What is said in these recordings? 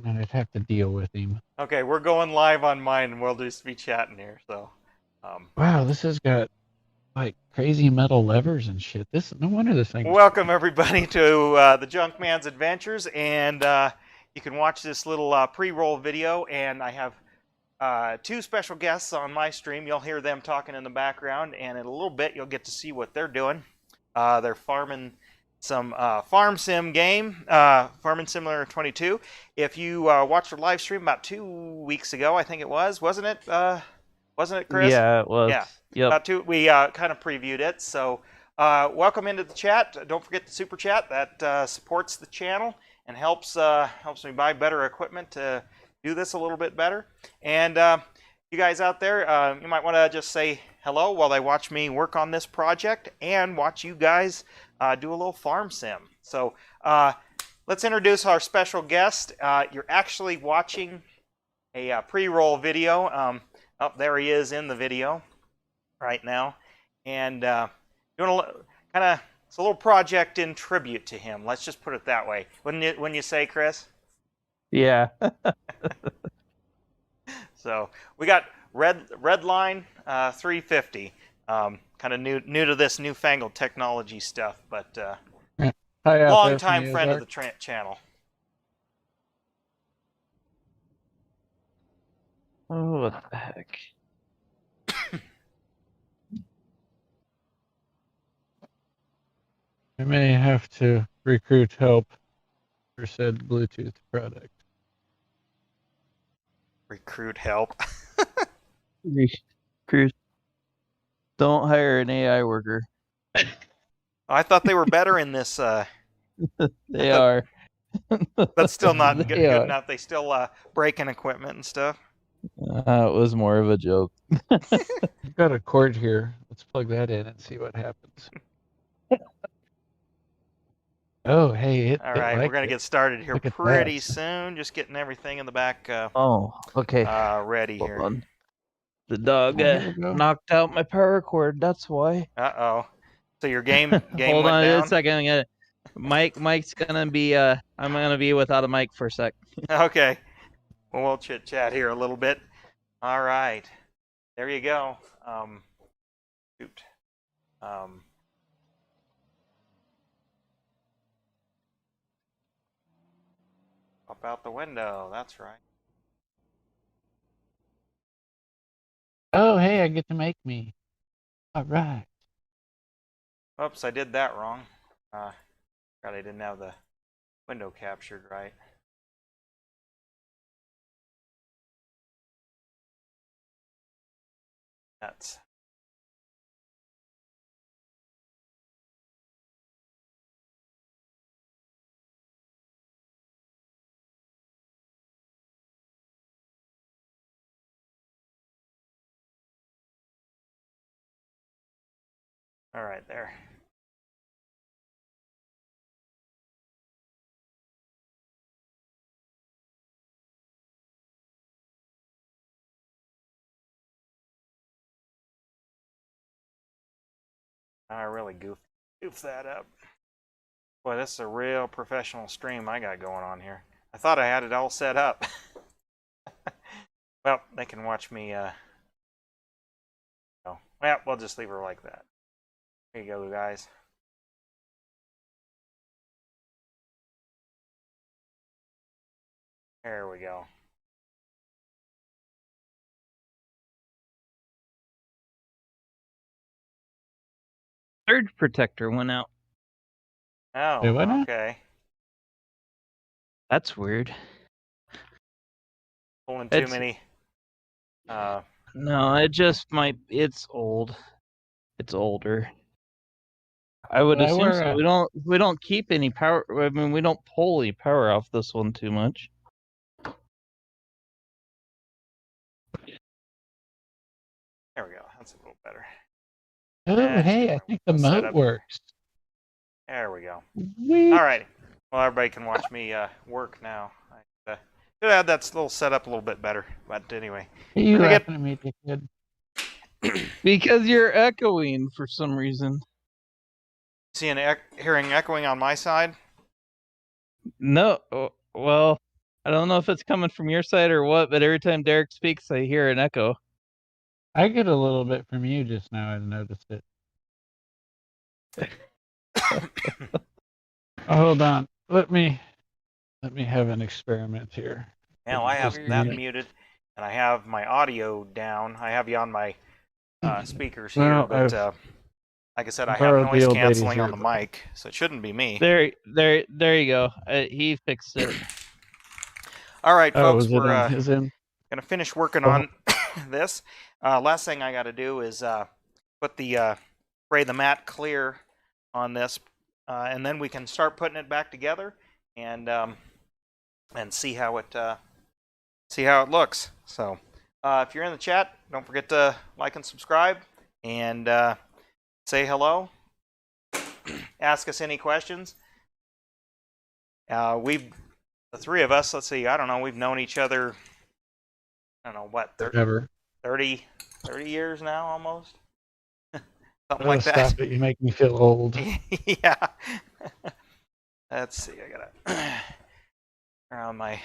and I'd have to deal with him. Okay, we're going live on mine, and we'll just be chatting here. So, Wow, this has got like crazy metal levers and shit. No wonder this thing. Welcome everybody to the Junkman's Adventures, and you can watch this little pre-roll video. And I have two special guests on my stream. You'll hear them talking in the background, and in a little bit you'll get to see what they're doing. They're farming some farm sim game, Farming Simulator 22. If you watched our live stream about 2 weeks ago, I think it was, wasn't it? Wasn't it, Chris? Yeah, it was. Yeah. Yep. We kind of previewed it. So welcome into the chat. Don't forget the super chat. That supports the channel and helps me buy better equipment to do this a little bit better. And you guys out there, you might want to just say hello while they watch me work on this project and watch you guys do a little farm sim. So let's introduce our special guest. You're actually watching a pre-roll video. Oh, there he is in the video right now, and doing it's a little project in tribute to him. Let's just put it that way. Wouldn't you say, Chris? Yeah. So we got Redline 350. Kind of new to this newfangled technology stuff, but long-time friend of the channel. Oh, what the heck? I may have to recruit help for said Bluetooth product. Recruit help. Recruit. Don't hire an AI worker. I thought they were better in this. They are. That's still not good enough. They still breaking equipment and stuff. It was more of a joke. I've got a cord here. Let's plug that in and see what happens. Oh, hey. All right, we're going to get started here pretty soon. Just getting everything in the back oh, okay. ready here. On. The dog knocked out my power cord. That's why. Uh-oh. So your game Hold went on down? a second. Mike's going to be, I'm going to be without a mic for a sec. Okay. Well, we'll chit-chat here a little bit. All right. There you go. Shoot. Up out the window. That's right. Oh, hey, I get to make me. All right. Oops, I did that wrong. God, I didn't have the window captured right. That's all right there. I really goof that up. Boy, this is a real professional stream I got going on here. I thought I had it all set up. Well, they can watch me. Oh, well, we'll just leave her like that. Here you go, guys. There we go. Surge protector went out. Oh, okay. That's weird. Pulling too many. No, it just might. It's old. It's older. I would assume so. We don't keep any power. I mean, we don't pull any power off this one too much. There we go. That's a little better. Oh, hey, I think the mode works. There we go. Sweet. All right. Well, everybody can watch me work now. Could have that little setup a little bit better, but anyway. You laughing at me, kid? Because you're echoing for some reason. Hearing echoing on my side? No. Well, I don't know if it's coming from your side or what, but every time Derek speaks, I hear an echo. I get a little bit from you just now. I noticed it. Hold on. Let me have an experiment here. Now I have that muted, and I have my audio down. I have you on my speakers here, but like I said, I have noise canceling on the mic, so it shouldn't be me. There you go. He fixed it. All right, folks, we're gonna finish working on this. Last thing I got to do is put the spray the matte clear on this, and then we can start putting it back together and see how it looks. So if you're in the chat, don't forget to like and subscribe and say hello. Ask us any questions. The three of us, let's see, I don't know, we've known each other, I don't know, what, 30 years now, almost? Something like that. Stop it, you make me feel old. Yeah. Let's see, I gotta turn on my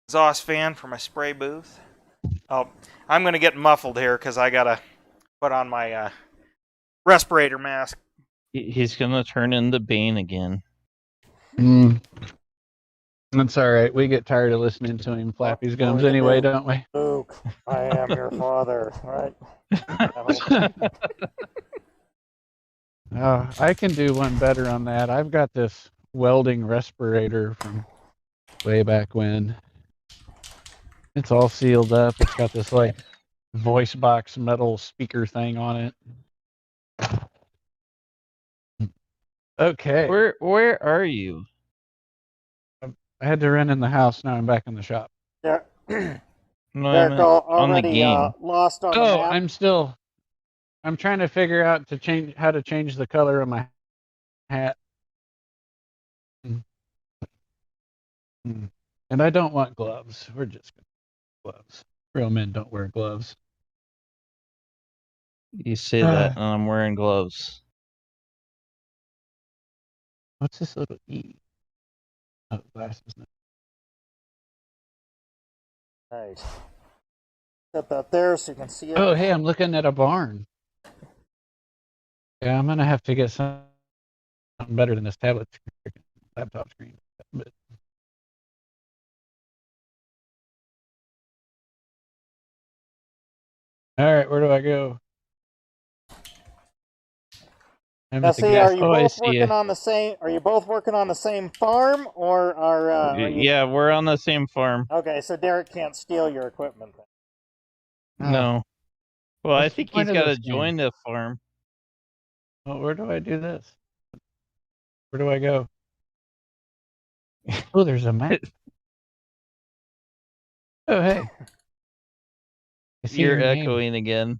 exhaust fan for my spray booth. Oh, I'm going to get muffled here because I got to put on my respirator mask. He's going to turn into Bane again. That's all right. We get tired of listening to him flap his gums anyway, don't we? Luke, I am your father, right? I can do one better on that. I've got this welding respirator from way back when. It's all sealed up. It's got this like voice box metal speaker thing on it. Okay. Where are you? I had to run in the house. Now I'm back in the shop. Yeah. No, They're on the game. Lost on the map. I'm trying to figure out how to change the color of my hat. And I don't want gloves. We're just going to gloves. Real men don't wear gloves. You say that, and I'm wearing gloves. What's this little E? Oh, glasses. Nice. Step out there so you can see it. Oh, hey, I'm looking at a barn. Yeah, I'm going to have to get something better than this laptop screen. But all right, where do I go? Now, see, are you both working on the same? Are you both working on the same farm, or are you... Yeah, we're on the same farm. Okay, so Derek can't steal your equipment then. No. Well, I think he's got to join the farm. Well, where do I do this? Where do I go? Oh, there's a map. Oh, hey. You're echoing again.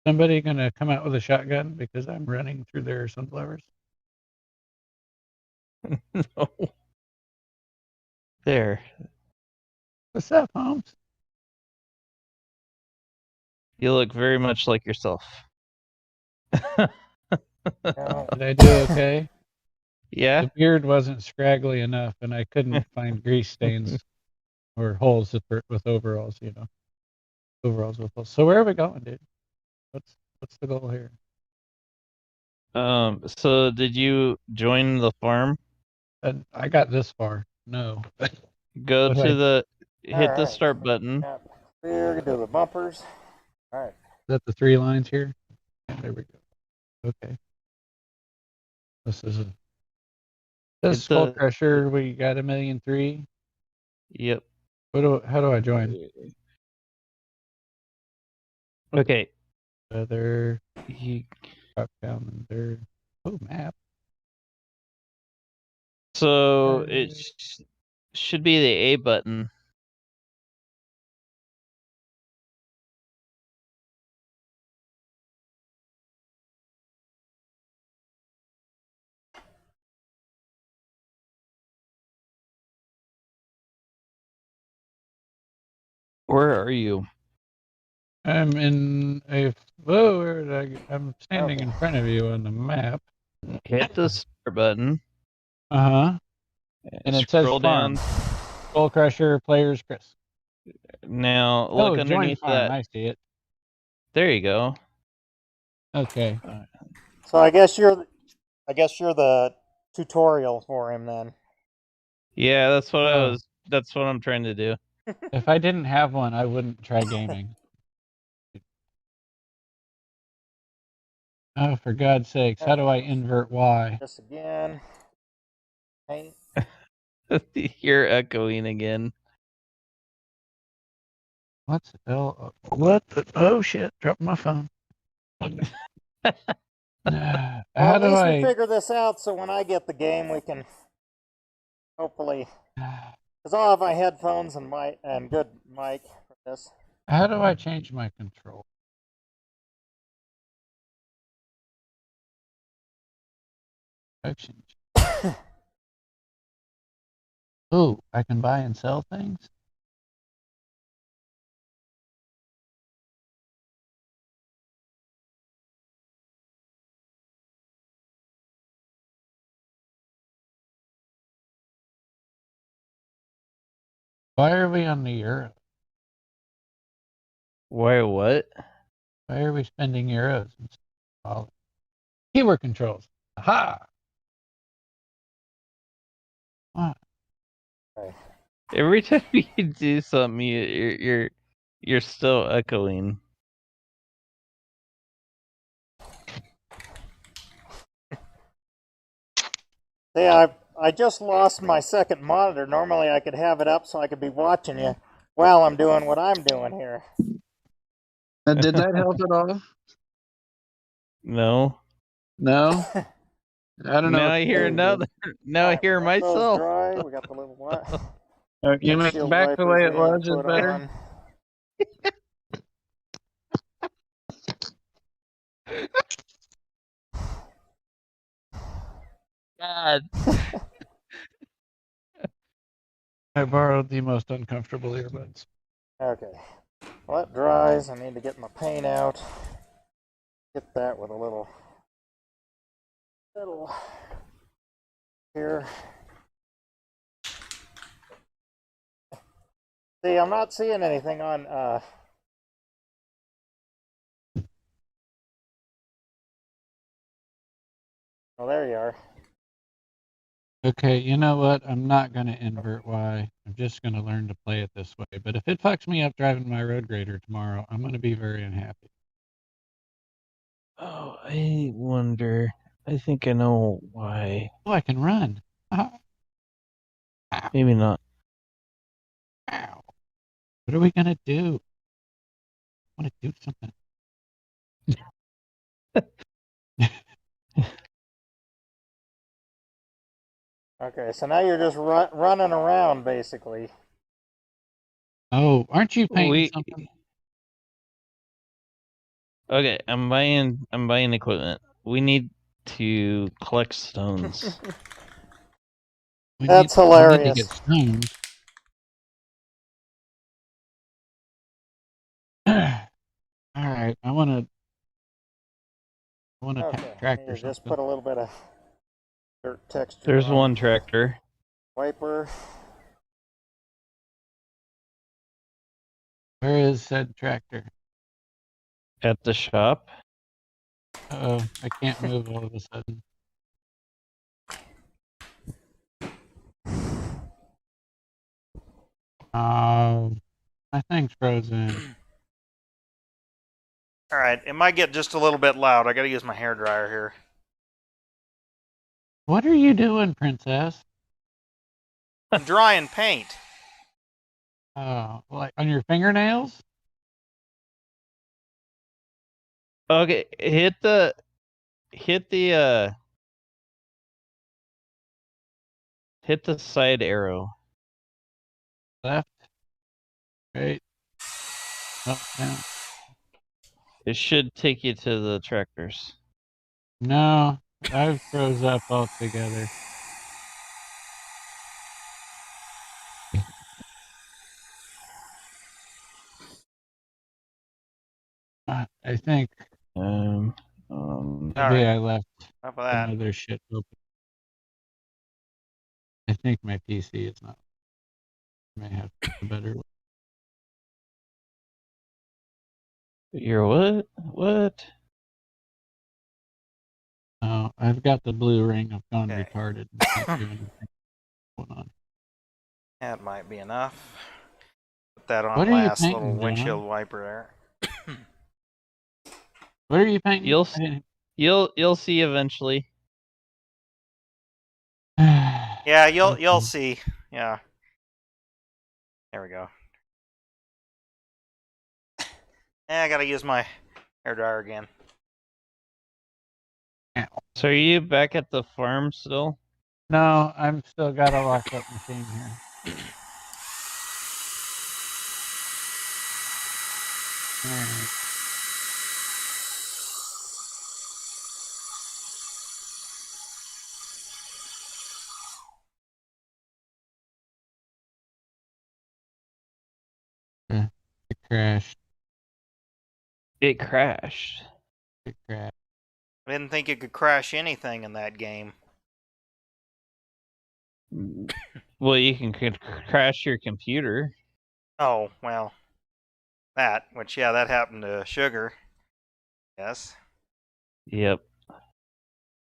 Somebody gonna come out with a shotgun because I'm running through their sunflowers? No. There. What's up, Holmes? You look very much like yourself. Did I do okay? Yeah. The beard wasn't scraggly enough, and I couldn't find grease stains or holes with overalls. Overalls with holes. So where are we going, dude? What's the goal here? So did you join the farm? I got this far. No. Go to hit the start button. We're gonna do the bumpers. All right. Is that the 3 lines here? There we go. Okay. This is Skull Crusher. We got 1,000,003. Yep. How do I join? Okay. Other. Drop down there. Oh, map. So it should be the A button. Where are you? I'm in a. Whoa, where did I'm standing in front of you on the map. Hit the start button. Uh-huh. And it says Scroll farm. down. Skull Crusher, players, Chris. Now look join underneath farm. that. I see it. There you go. Okay. So I guess you're the tutorial for him then. Yeah, that's what that's what I'm trying to do. If I didn't have one, I wouldn't try gaming. Oh, for God's sakes, how do I invert Y? This again. Paint. You're echoing again. What's the hell? What the? Oh shit! Dropped my phone. How Well, at do least I we figure this out so when I get the game we can hopefully, because I'll have my headphones and good mic for this. How do I change my control? Oh, I can buy and sell things? Why are we on the euro? Why what? Why are we spending euros instead of dollars? Keyword controls. Aha! What? Every time you do something, you're still echoing. See, I just lost my second monitor. Normally I could have it up so I could be watching you while I'm doing what I'm doing here. Did that help at all? No. No? I don't know. Now I hear another. Now I hear myself. Dry. We got the little what? You make it back the way it was is better? On. God. I borrowed the most uncomfortable earbuds. Okay. Well, that dries. I need to get my paint out. Get that with a little here. See, I'm not seeing anything on oh, there you are. Okay, you know what? I'm not going to invert Y. I'm just going to learn to play it this way. But if it fucks me up driving my road grader tomorrow, I'm going to be very unhappy. Oh, I wonder. I think I know why. Oh, I can run. Ow. Maybe not. Ow. What are we going to do? I want to do something. Okay, so now you're just running around, basically. Oh, aren't you painting something? Okay, I'm buying equipment. We need to collect stones. That's hilarious. We need to get stones. All right, I want to tractor just put a little bit of dirt texture. There's one tractor. Wiper. Where is said tractor? At the shop. Uh-oh, I can't move all of a sudden. My thing's frozen. All right, it might get just a little bit loud. I got to use my hair dryer here. What are you doing, princess? I'm drying paint. Oh, like on your fingernails? Okay, hit the side arrow. Left. Right. Up, down. It should take you to the tractors. No, I froze up altogether. I think All maybe right. I left Enough of that. some other shit open. I think my PC is not. I may have a better one. You're what? What? Oh, I've got the blue ring. I've gone Okay. retarded. And can't do anything going on. That might be enough. Put that on What are you last little painting, windshield John? wiper there. What are you painting? You'll see eventually. Yeah, you'll Okay. see. Yeah. There we go. I gotta use my hairdryer again. So are you back at the farm still? No, I'm still got a locked up machine here. All right. It crashed. It crashed. It crashed. I didn't think you could crash anything in that game. Well, you can crash your computer. Oh, well. That, which, yeah, that happened to Sugar. Yes. Yep.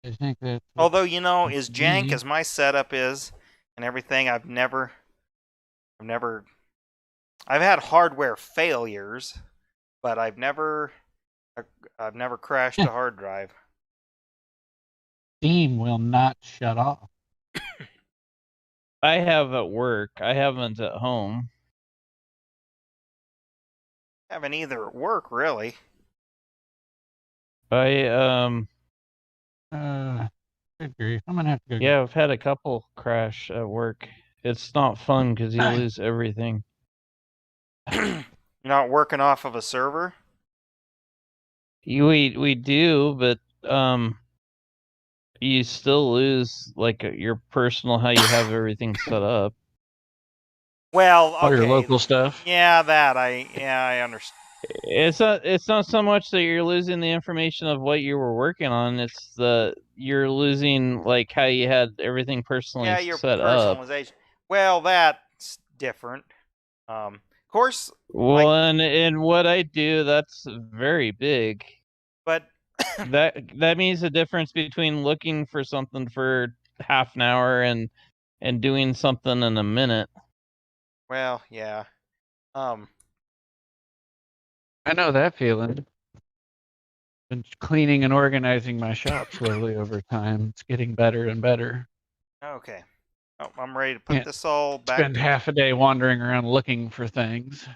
I think that. Although, you know, as jank as my setup is and everything, I've had hardware failures, but I've never crashed a hard drive. Steam will not shut off. I have at work. I haven't at home. Haven't either at work, really. I Good grief! I'm gonna have to go. Yeah, I've had a couple crash at work. It's not fun because you lose everything. You're not working off of a server? We do, but you still lose like your personal how you have everything set up. Well, okay. All your local stuff. Yeah, I understand. It's not so much that you're losing the information of what you were working on. It's you're losing like how you had everything personally Yeah, your set up. personalization. Well, that's different. Of course. Well, like, and what I do, that's very big. But that means the difference between looking for something for half an hour and doing something in a minute. Well, yeah. I know that feeling. Been cleaning and organizing my shop slowly over time. It's getting better and better. Okay. Oh, I'm ready to put this all back. Spend half a day wandering around looking for things.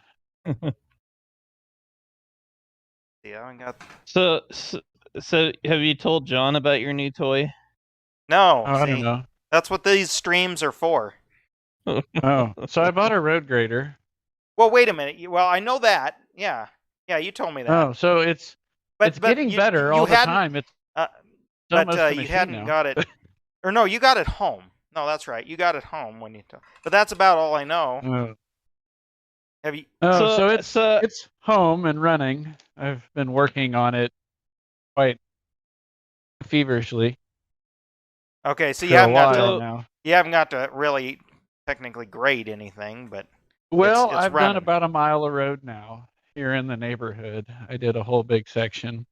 Yeah, I got. So have you told John about your new toy? No, I don't know. That's what these streams are for. Oh, so I bought a road grader. Well, wait a minute. Well, I know that. Yeah, you told me that. Oh, so it's getting better all the time. It's but you hadn't got it, or no, you got it home. No, that's right. You got it home when you. But that's about all I know. Have you? Oh, so it's home and running. I've been working on it quite feverishly. Okay, so you haven't got to now. really technically grade anything, but well, it's I've running. done about a mile of road now here in the neighborhood. I did a whole big section,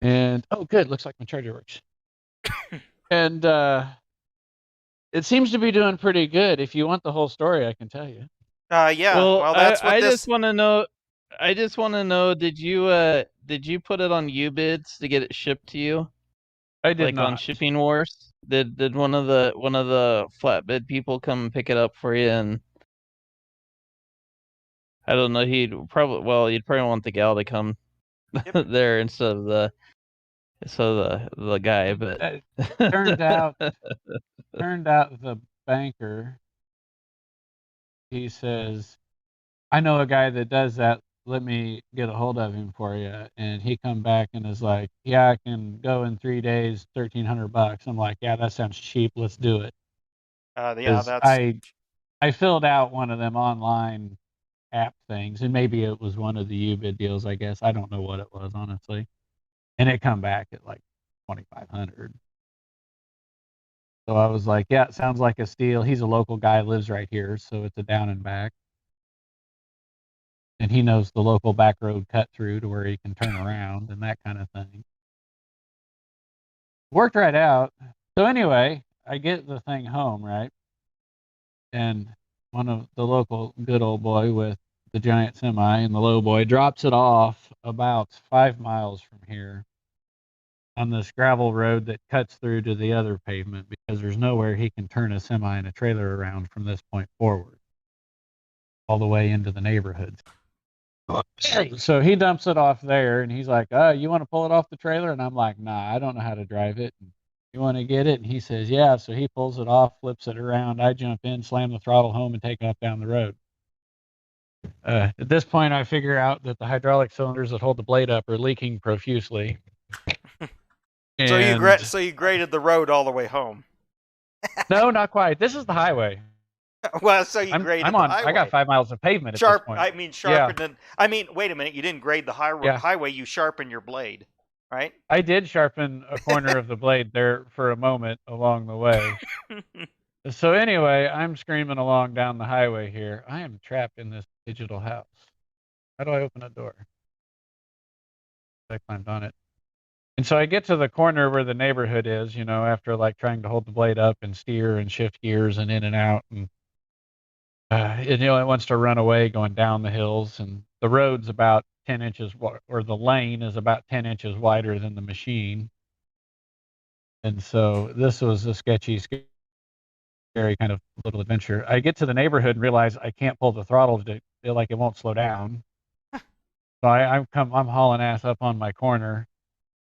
and oh, good, looks like my charger works. And it seems to be doing pretty good. If you want the whole story, I can tell you. Yeah. Well, that's what I just want to know. I just want to know. Did you put it on UBids to get it shipped to you? I did not. On Shipping Wars. Did one of the flatbed people come pick it up for you? And I don't know. You'd probably want the gal to come there instead of the guy. But turned out the banker. He says, "I know a guy that does that. Let me get a hold of him for you." And he come back and is like, "Yeah, I can go in 3 days, $1,300." I'm like, "Yeah, that sounds cheap. Let's do it." Yeah, that's. I filled out one of them online app things, and maybe it was one of the UBID deals, I guess. I don't know what it was, honestly. And it come back at like 2,500. So I was like, yeah, it sounds like a steal. He's a local guy, lives right here, so it's a down and back. And he knows the local back road cut through to where he can turn around and that kind of thing. Worked right out. So anyway, I get the thing home, right? And one of the local good old boy with the giant semi and the low boy drops it off about 5 miles from here on this gravel road that cuts through to the other pavement, because there's nowhere he can turn a semi and a trailer around from this point forward, all the way into the neighborhood. So he dumps it off there, and he's like, you want to pull it off the trailer? And I'm like, nah, I don't know how to drive it. You want to get it? And he says, yeah. So he pulls it off, flips it around. I jump in, slam the throttle home, and take off down the road. At this point, I figure out that the hydraulic cylinders that hold the blade up are leaking profusely. So you graded the road all the way home. No, not quite. This is the highway. Well, so you graded the highway. I got 5 miles of pavement at this point. I mean, sharpened. Yeah. I mean, wait a minute. You didn't grade the highway. You sharpened your blade, right? I did sharpen a corner of the blade there for a moment along the way. So anyway, I'm screaming along down the highway here. I am trapped in this digital house. How do I open a door? I climbed on it. And so I get to the corner where the neighborhood is, you know, after like trying to hold the blade up and steer and shift gears and in and out. And you know, it wants to run away going down the hills, and the road's about 10 inches, or the lane is about 10 inches wider than the machine. And so this was a sketchy, scary kind of little adventure. I get to the neighborhood and realize I can't pull the throttle to feel like it won't slow down. So I'm hauling ass up on my corner.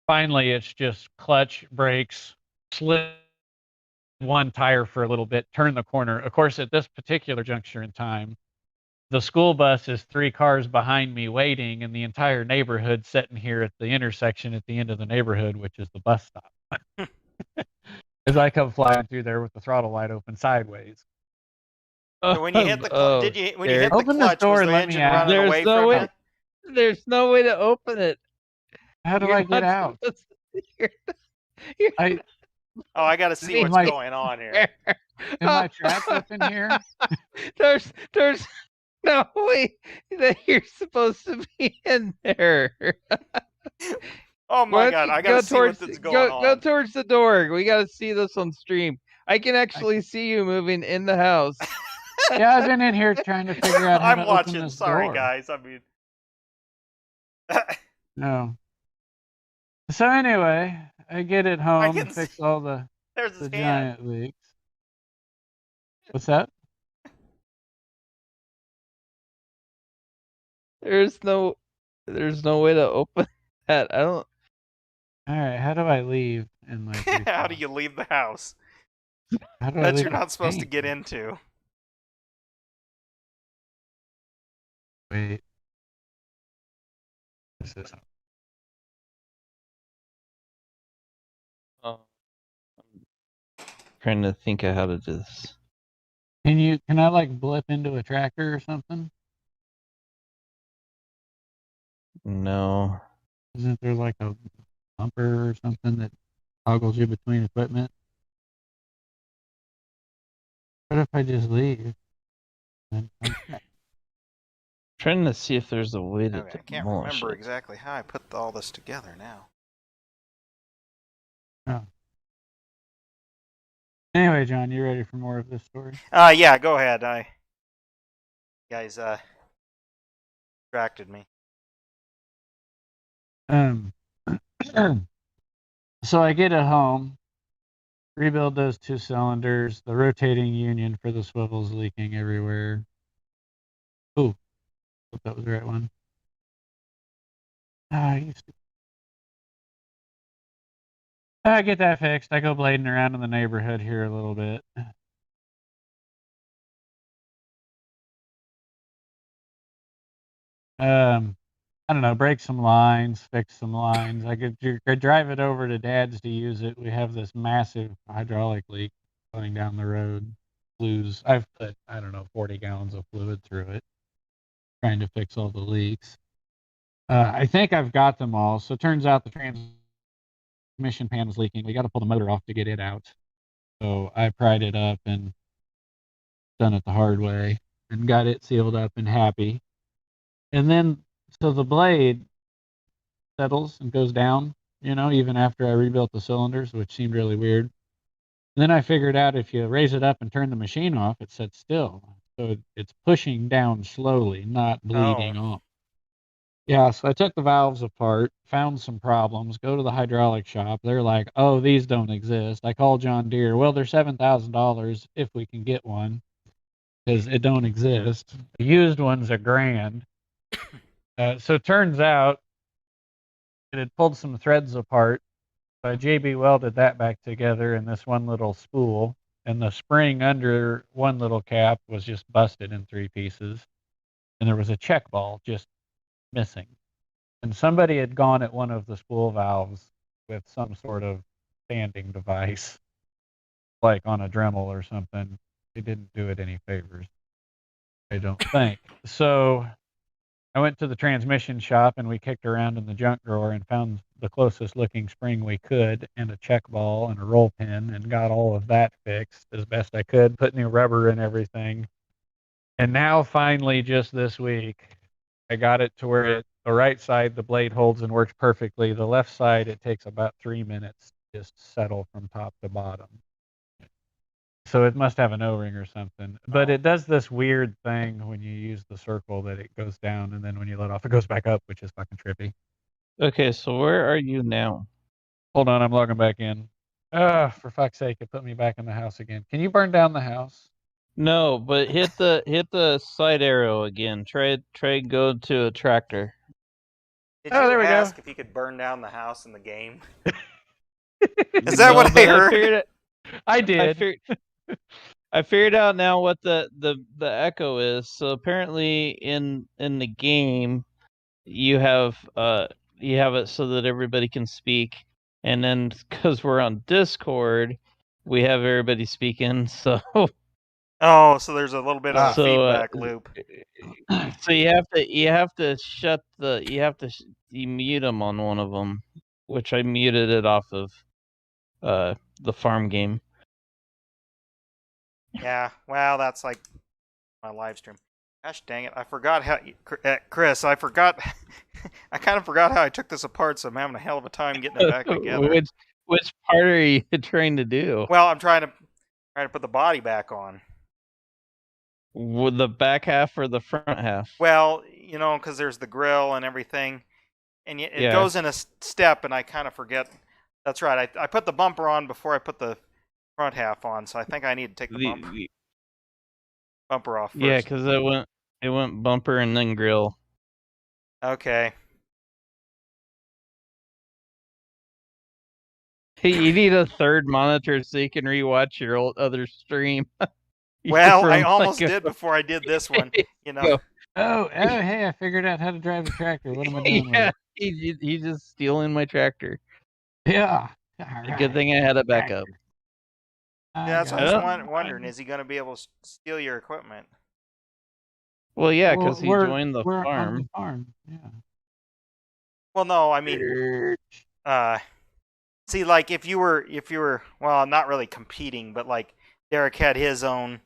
Finally, it's just clutch, brakes, slid one tire for a little bit, turn the corner. Of course, at this particular juncture in time, the school bus is 3 cars behind me waiting, and the entire neighborhood sitting here at the intersection at the end of the neighborhood, which is the bus stop. As I come flying through there with the throttle wide open sideways. So when you hit the clutch, open the door and let me out. There's no way to open it. How do I get out? I got to see what's going on here. Am I trapped up in here? There's no way that you're supposed to be in there. Oh my God! I got to see what's going on. Go towards the door. We got to see this on stream. I can actually see you moving in the house. Yeah, I've been in here trying to figure out how to open this Sorry, door. guys. I mean, no. So anyway, I get it home and fix all the giant leaks. What's that? There's no way to open that. I don't. All right, how do I leave? And like, how do you leave the house? That you're not supposed to get into. Wait. This is. I'm trying to think of how to do this. Can I like blip into a tractor or something? No. Isn't there like a bumper or something that toggles you between equipment? What if I just leave? Trying to see if there's a way to I can't remember exactly how I put all this together now. Oh. Anyway, John, you ready for more of this story? Yeah, go ahead. You guys distracted me. So I get it home, rebuild those 2 cylinders, the rotating union for the swivel's leaking everywhere. Ooh, hope that was the right one. I get that fixed. I go blading around in the neighborhood here a little bit. I don't know, break some lines, fix some lines. I could drive it over to Dad's to use it. We have this massive hydraulic leak going down the road. I've put, I don't know, 40 gallons of fluid through it. trying to fix all the leaks. I think I've got them all. So it turns out the transmission pan was leaking. We got to pull the motor off to get it out. So I pried it up and done it the hard way and got it sealed up and happy. And then, so the blade settles and goes down, even after I rebuilt the cylinders, which seemed really weird. And then I figured out if you raise it up and turn the machine off, it sits still. So it's pushing down slowly, not bleeding off. Yeah, so I took the valves apart, found some problems, go to the hydraulic shop. They're like, oh, these don't exist. I called John Deere. Well, they're $7,000 if we can get one, because it don't exist. The used one's $1,000. So it turns out it had pulled some threads apart. So I JB welded that back together in this one little spool. And the spring under one little cap was just busted in 3 pieces. And there was a check ball just missing. And somebody had gone at one of the spool valves with some sort of sanding device, like on a Dremel or something. They didn't do it any favors, I don't think. So I went to the transmission shop and we kicked around in the junk drawer and found the closest looking spring we could and a check ball and a roll pin and got all of that fixed as best I could, put new rubber in everything. And now finally, just this week, I got it to where the right side, the blade holds and works perfectly. The left side, it takes about 3 minutes to just settle from top to bottom. So it must have an O-ring or something. But it does this weird thing when you use the circle that it goes down, and then when you let off, it goes back up, which is fucking trippy. Okay, so where are you now? Hold on, I'm logging back in. For fuck's sake, it put me back in the house again. Can you burn down the house? No, but hit the side arrow again. Try go to a tractor. Did Oh, you there we ask go. if you could burn down the house in the game? Is that what I heard? I did. I figured out now what the echo is. So apparently in the game you have it so that everybody can speak, and then because we're on Discord, we have everybody speaking. So oh, so there's a little bit of a feedback loop. So you have to you mute them on one of them, which I muted it off of the farm game. Yeah, well, that's like my live stream. Gosh dang it, I forgot how, Chris, I forgot, I kind of forgot how I took this apart, so I'm having a hell of a time getting it back together. Which part are you trying to do? Well, I'm trying to put the body back on. With the back half or the front half? Well, because there's the grill and everything, and it goes in a step, and I kind of forget. That's right, I put the bumper on before I put the front half on, so I think I need to take the bumper off first. Yeah, because it went bumper and then grill. Okay. Hey, you need a third monitor so you can rewatch your other stream. Well, I almost did before I did this one. Oh, hey, I figured out how to drive a tractor. What am I doing with it? He's just stealing my tractor. Yeah. Right. Good thing I had it back up. Yeah, that's what I was wondering. Is he going to be able to steal your equipment? Well, yeah, because he joined the farm. On the farm. Yeah. Well, no, I mean, see, like if you were, well, not really competing, but like Derek had his own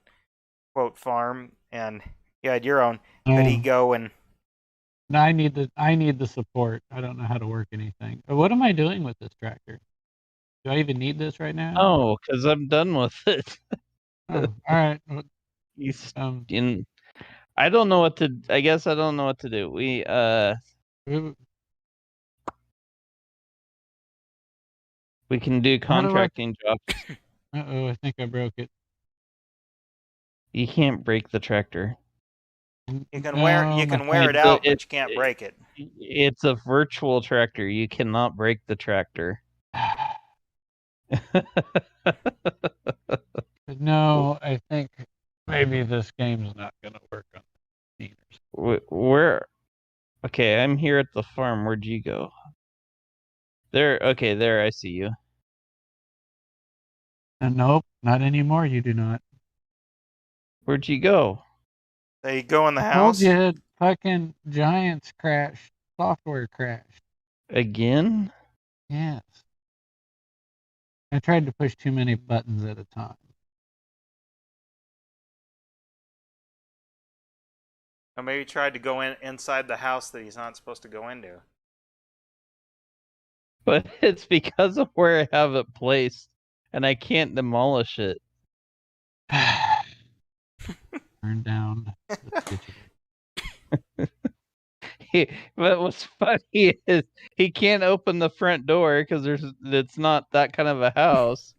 quote farm, and you had your own. Could he go and? No, I need the support. I don't know how to work anything. What am I doing with this tractor? Do I even need this right now? Oh, because I'm done with it. Oh, all right. I don't know what to. I guess I don't know what to do. We can do contracting jobs. Uh-oh, I think I broke it. You can't break the tractor. You can wear it out, but you can't break it. It's a virtual tractor. You cannot break the tractor. No, I think maybe this game's not going to work on the Where? Okay, I'm here at the farm. Where'd you go? There. Okay, there. I see you. Nope, not anymore. You do not. Where'd you go? They go in the house. fucking Giants crashed. Software crashed. Again? Yes. I tried to push too many buttons at a time. Or maybe he tried to go inside the house that he's not supposed to go into. But it's because of where I have it placed, and I can't demolish it. Turn down the digital. But what's funny is he can't open the front door because it's not that kind of a house.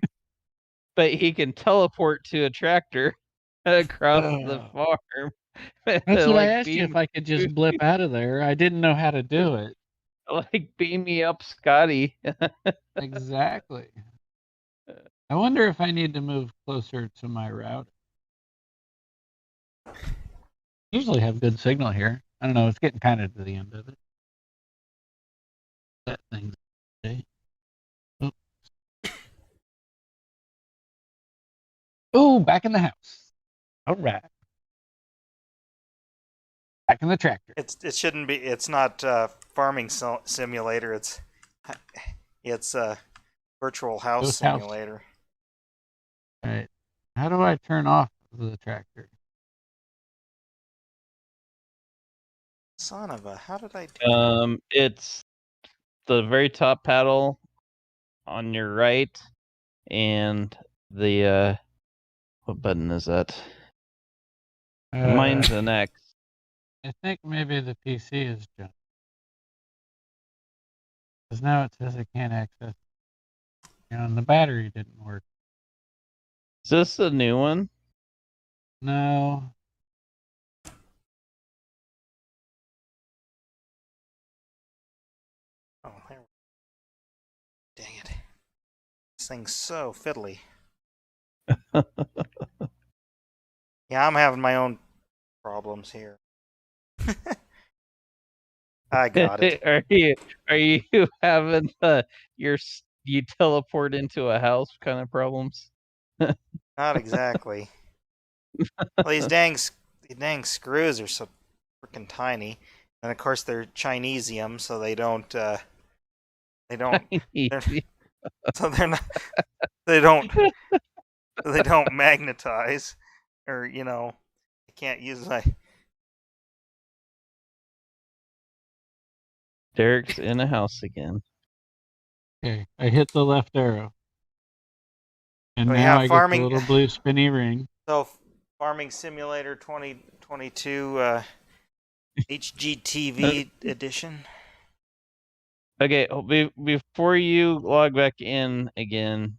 But he can teleport to a tractor across the farm. That's what I Like, asked you, if I could just blip out of there. I didn't know how to do it. like beam me up, Scotty. Exactly. I wonder if I need to move closer to my router. Usually have good signal here. I don't know. It's getting kind of to the end of it. That thing's okay. Oh, back in the house. All right. Back in the tractor. It shouldn't be. It's not farming simulator. It's virtual house simulator. All right. How do I turn off the tractor? Son of a! How did I do It's the very top paddle on your right, and the what button is that? Mine's an X. I think maybe the PC is junk. Because now it says I can't access. And the battery didn't work. Is this the new one? No. Oh, dang it! This thing's so fiddly. Yeah, I'm having my own problems here. I got it. Are you having you teleport into a house kind of problems? Not exactly. Well, these dang screws are so freaking tiny, and of course they're Chinesium, so they don't so they're not they don't magnetize, or I can't use my. Derek's in a house again. Okay, I hit the left arrow. And Oh, now yeah, I get the little blue spinny ring. So, Farming Simulator 2022 HGTV edition. Okay, before you log back in again,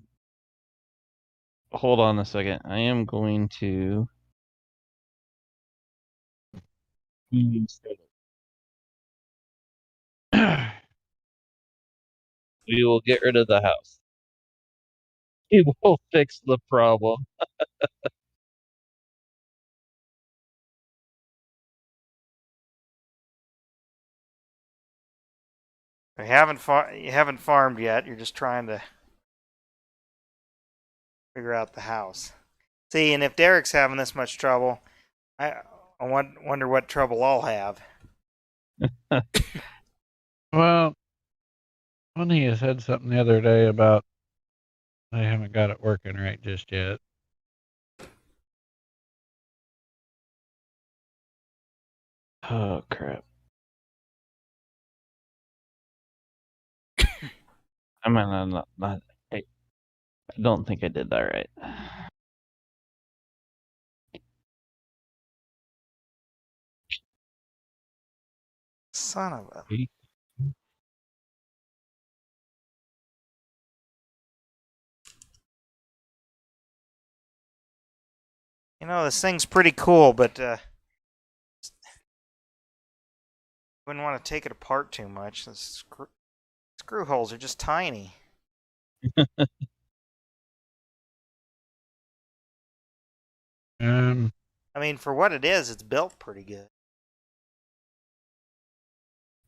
hold on a second. I am going to. We will get rid of the house. It will fix the problem. You haven't farmed yet. You're just trying to figure out the house. See, and if Derek's having this much trouble, I wonder what trouble I'll have. Well, funny you said something the other day about I haven't got it working right just yet. Oh crap! I might not. I don't think I did that right. Son of a. This thing's pretty cool, but wouldn't want to take it apart too much. The screw holes are just tiny. I mean, for what it is, it's built pretty good.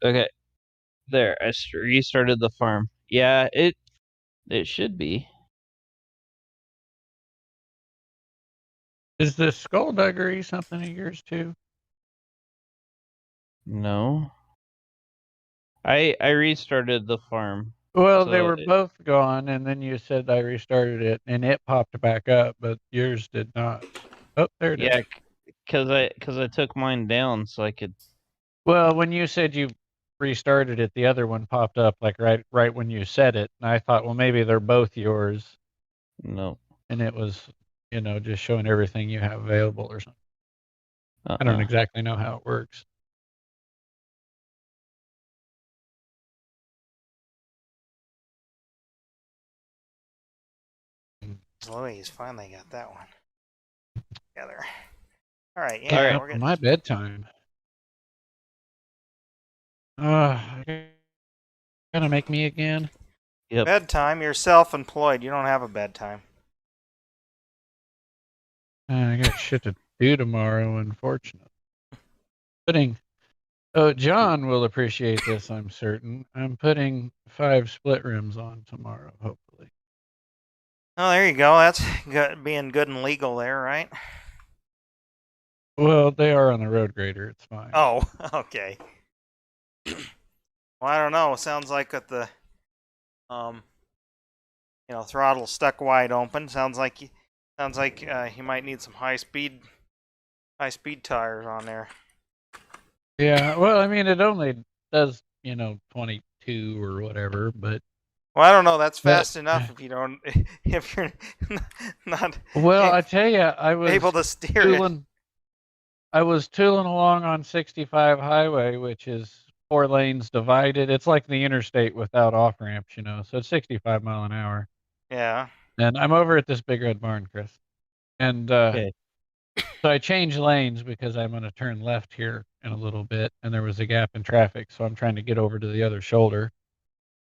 Okay, there. I restarted the farm. Yeah, it should be. Is the skullduggery something of yours too? No. I restarted the farm. Well, they So were both gone, and then you said I restarted it, and it popped back up, but yours did not. Oh, there it is. Yeah, because I took mine down so I could. Well, when you said you restarted it, the other one popped up like right when you said it, and I thought, well, maybe they're both yours, No. and it was, just showing everything you have available or something. I don't Uh-uh. exactly know how it works. Louise finally got that one together. All right, Getting yeah, up we're on getting my bedtime. Gonna make me again. Yep. bedtime. You're self-employed. You don't have a bedtime. I got shit to do tomorrow, unfortunately. John will appreciate this, I'm certain. I'm putting 5 split rims on tomorrow, hopefully. Oh, there you go. That's good, being good and legal there, right? Well, they are on the road grader. It's fine. Oh, okay. Well, I don't know. Sounds like with the throttle stuck wide open. Sounds like you might need some high speed tires on there. Yeah, well, I mean, it only does, 22 or whatever, but. Well, I don't know. That's fast enough if you don't, if you're not. Well, I tell you, I was able to steer it. I was tooling along on 65 highway, which is 4 lanes divided. It's like the interstate without off ramps, so it's 65 mile an hour. Yeah. And I'm over at this big red barn, Chris. And Okay. so I changed lanes because I'm going to turn left here in a little bit, and there was a gap in traffic, so I'm trying to get over to the other shoulder.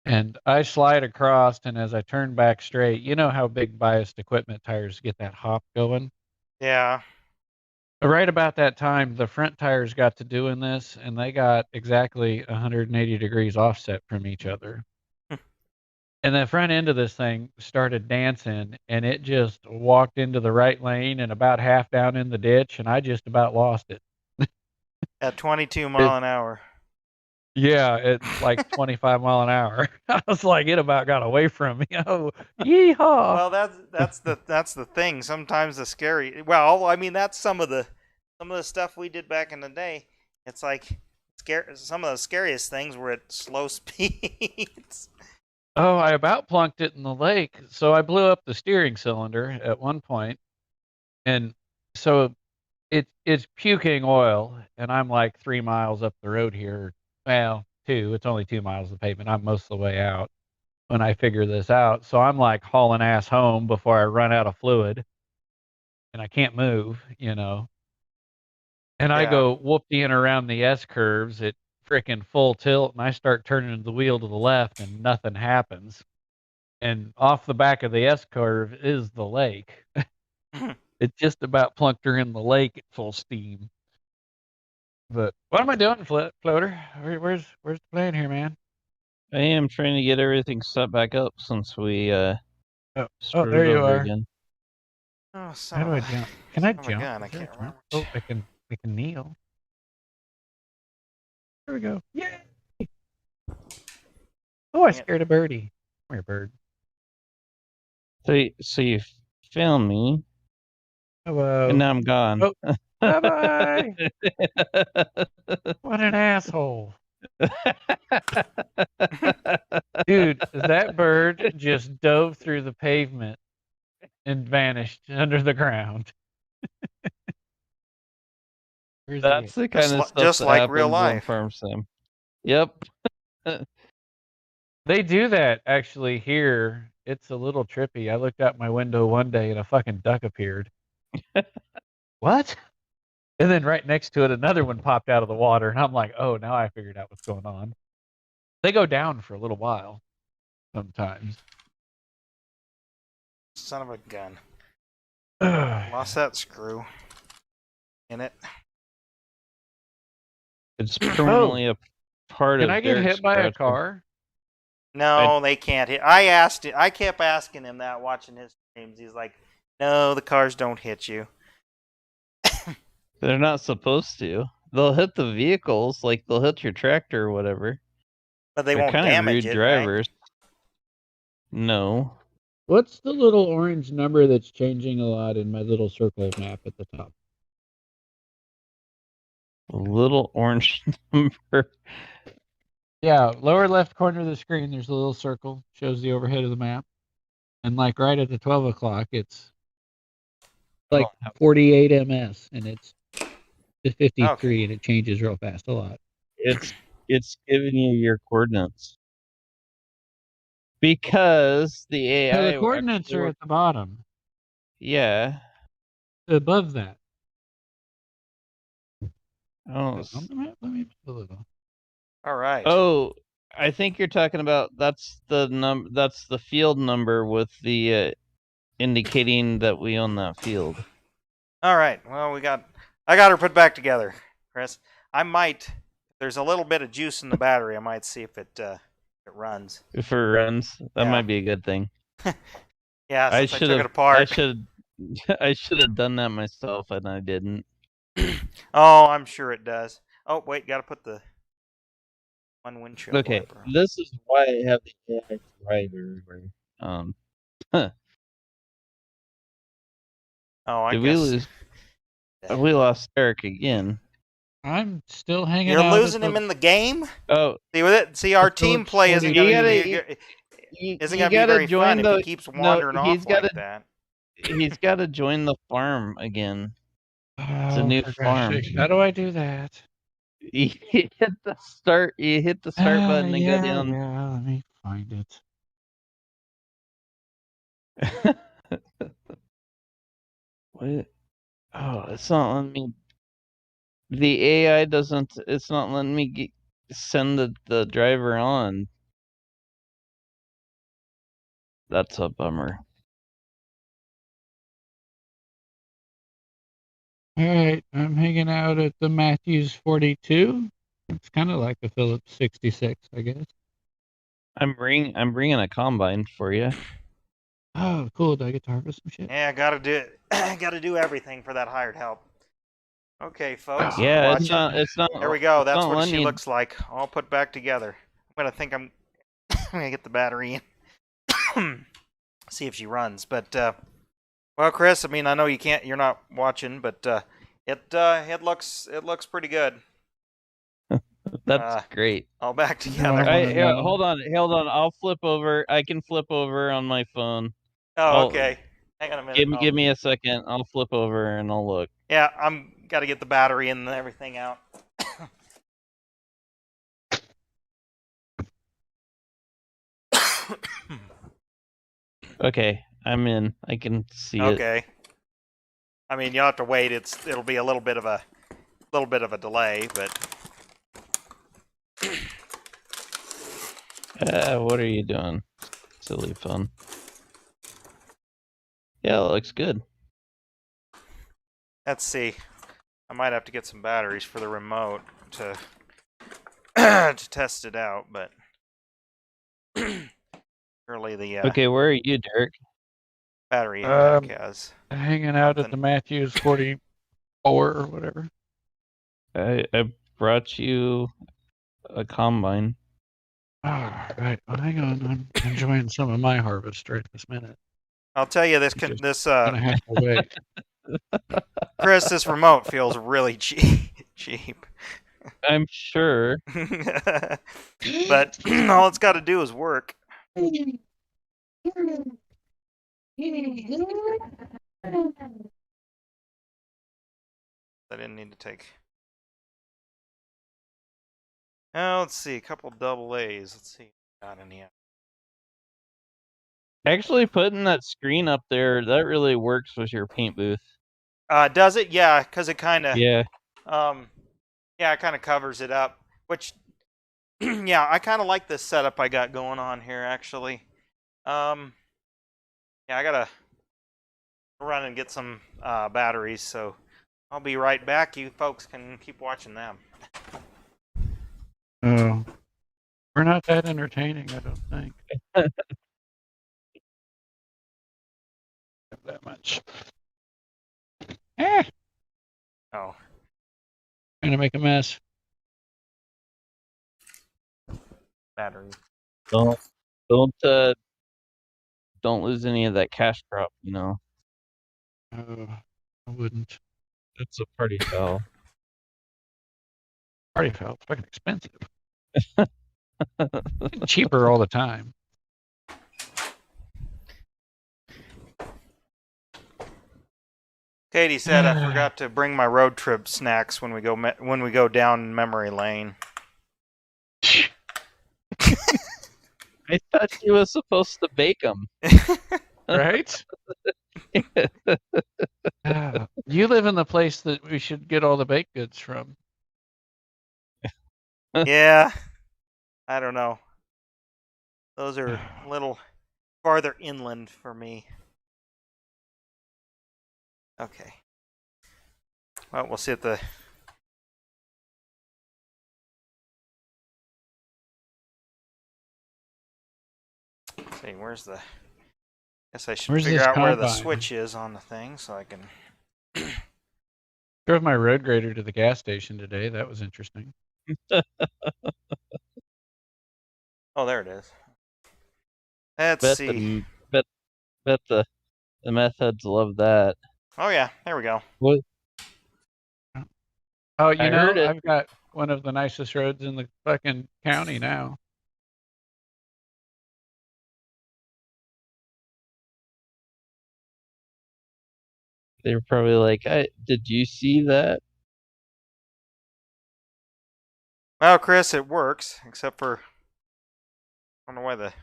And I slide across, and as I turn back straight, you know how big biased equipment tires get that hop going? Yeah. Right about that time, the front tires got to doing this, and they got exactly 180 degrees offset from each other. And the front end of this thing started dancing, and it just walked into the right lane and about half down in the ditch, and I just about lost it. At 22 mile an hour. Yeah, it's like 25 mile an hour. I was like, it about got away from me. Oh, yeehaw! Well, that's the thing. Sometimes the scary. Well, I mean, that's some of the stuff we did back in the day. It's like some of the scariest things were at slow speeds. Oh, I about plunked it in the lake. So I blew up the steering cylinder at one point, and so it's puking oil, and I'm like 3 miles up the road here. Well, 2. It's only 2 miles of pavement. I'm most of the way out when I figure this out. So I'm like hauling ass home before I run out of fluid, and I can't move. And I Yeah. go whoop-de-in around the S curves at frickin' full tilt, and I start turning the wheel to the left, and nothing happens. And off the back of the S curve is the lake. It just about plunked her in the lake at full steam. But what am I doing, Floater? Where's the plan here, man? I am trying to get everything set back up since we Oh, started there you over are. again. Oh, How do I jump? Can I jump? Gun, I Is there a can't jump? remember. Oh, I can kneel. There we go. Yay! Oh, I scared a birdie. Come here, bird. So you found me, Hello. and now I'm gone. Oh, bye-bye. What an asshole. Dude, that bird just dove through the pavement and vanished under the ground. That's the kind of stuff just that like happens real on life. Farm Sim. Yep. They do that actually here. It's a little trippy. I looked out my window one day and a fucking duck appeared. What? And then right next to it, another one popped out of the water, and I'm like, oh, now I figured out what's going on. They go down for a little while sometimes. Son of a gun. Lost that screw in it. It's permanently a part of Can I get Derek's hit by a garage. car? No, they can't hit. I kept asking him that watching his streams. He's like, no, the cars don't hit you. They're not supposed to. they'll hit the vehicles, like they'll hit your tractor or whatever. But they They're won't kind of damage rude it, right? drivers. No. What's the little orange number that's changing a lot in my little circle map at the top? A little orange number. Yeah, lower left corner of the screen, there's a little circle, shows the overhead of the map. And like right at the 12 o'clock, it's like 48 ms, and it's to 53, Okay. and it changes real fast a lot. It's giving you your coordinates. Because the AI. No, the coordinates are at the bottom. Yeah. Above that. Oh. On the map? Let me put a little. All right. Oh, I think you're talking about that's the field number with the indicating that we own that field. All right. Well, I got her put back together, Chris. I might. If there's a little bit of juice in the battery, I might see if it runs. If it runs, that might be a good thing. Yeah, since I took it apart. I should have done that myself, and I didn't. Oh, I'm sure it does. Oh, wait, got to put the one windshield Okay, wiper on. this is why I have the AI driver. Oh, I Did guess. we lose? We lost Eric again. I'm still hanging You're out. losing him in the game? Oh, see with it. See, our team play isn't going to be very fun if he keeps wandering off like that. He's got to join the farm again. It's a new farm. How do I do that? You hit the start. You hit the start button and go down. Yeah, let me find it. What? Oh, it's not letting me. The AI doesn't. It's not letting me send the driver on. That's a bummer. All right, I'm hanging out at the Matthews 42. It's kind of like a Phillips 66, I guess. I'm bringing a combine for you. Oh, cool! Do I get to harvest some shit? Yeah, gotta do it. Gotta do everything for that hired help. Okay, folks. Yeah, it's not. There we go. That's what she looks like, all put back together. I'm gonna get the battery in, see if she runs. But well, Chris, I mean, I know you're not watching, but it looks pretty good. That's great. All back together. Hold on. I'll flip over. I can flip over on my phone. Oh, okay. Hang on a minute. Give me a second. I'll flip over and I'll look. Yeah, I'm got to get the battery and everything out. Okay, I'm in. I can see it. Okay. I mean, you'll have to wait. It'll be a little bit of a delay, but. What are you doing? Silly fun. Yeah, it looks good. Let's see. I might have to get some batteries for the remote to to test it out, but surely the Okay, where are you, Derek? battery pack has hanging out at the Matthews 44 or whatever. I brought you a combine. All right, well, hang on. I'm enjoying some of my harvest right this minute. I'll tell you this gonna have to wait. Chris, this remote feels really cheap. I'm sure. But all it's got to do is work. I didn't need to take. Now let's see, a couple double A's. Let's see, got any. Actually, putting that screen up there, that really works with your paint booth. Does it? Yeah, because it kind of. Yeah. Yeah, it kind of covers it up. Which, yeah, I kind of like this setup I got going on here. Actually, yeah, I gotta run and get some batteries. So I'll be right back. You folks can keep watching them. Oh, we're not that entertaining, I don't think. That much. Oh. Trying to make a mess. Battery. Don't don't lose any of that cash crop. You know, Oh, I wouldn't. that's a party foul. Party foul. It's fucking expensive. Cheaper all the time. Katie said I forgot to bring my road trip snacks when we go down memory lane. I thought you was supposed to bake them. Right? You live in the place that we should get all the baked goods from. Yeah, I don't know. Those are a little farther inland for me. Okay. Well, we'll see at the... Let's see, where's the... Guess I should Where's figure this out where the combine? switch is on the thing so I can... Drove my road grader to the gas station today. That was interesting. Oh, there it is. Let's see. Bet the meth heads love that. Oh, yeah, there we go. What? Oh, I heard it. I've got one of the nicest roads in the fucking county now. They were probably like, did you see that? Well, Chris, it works, except for... I don't know why the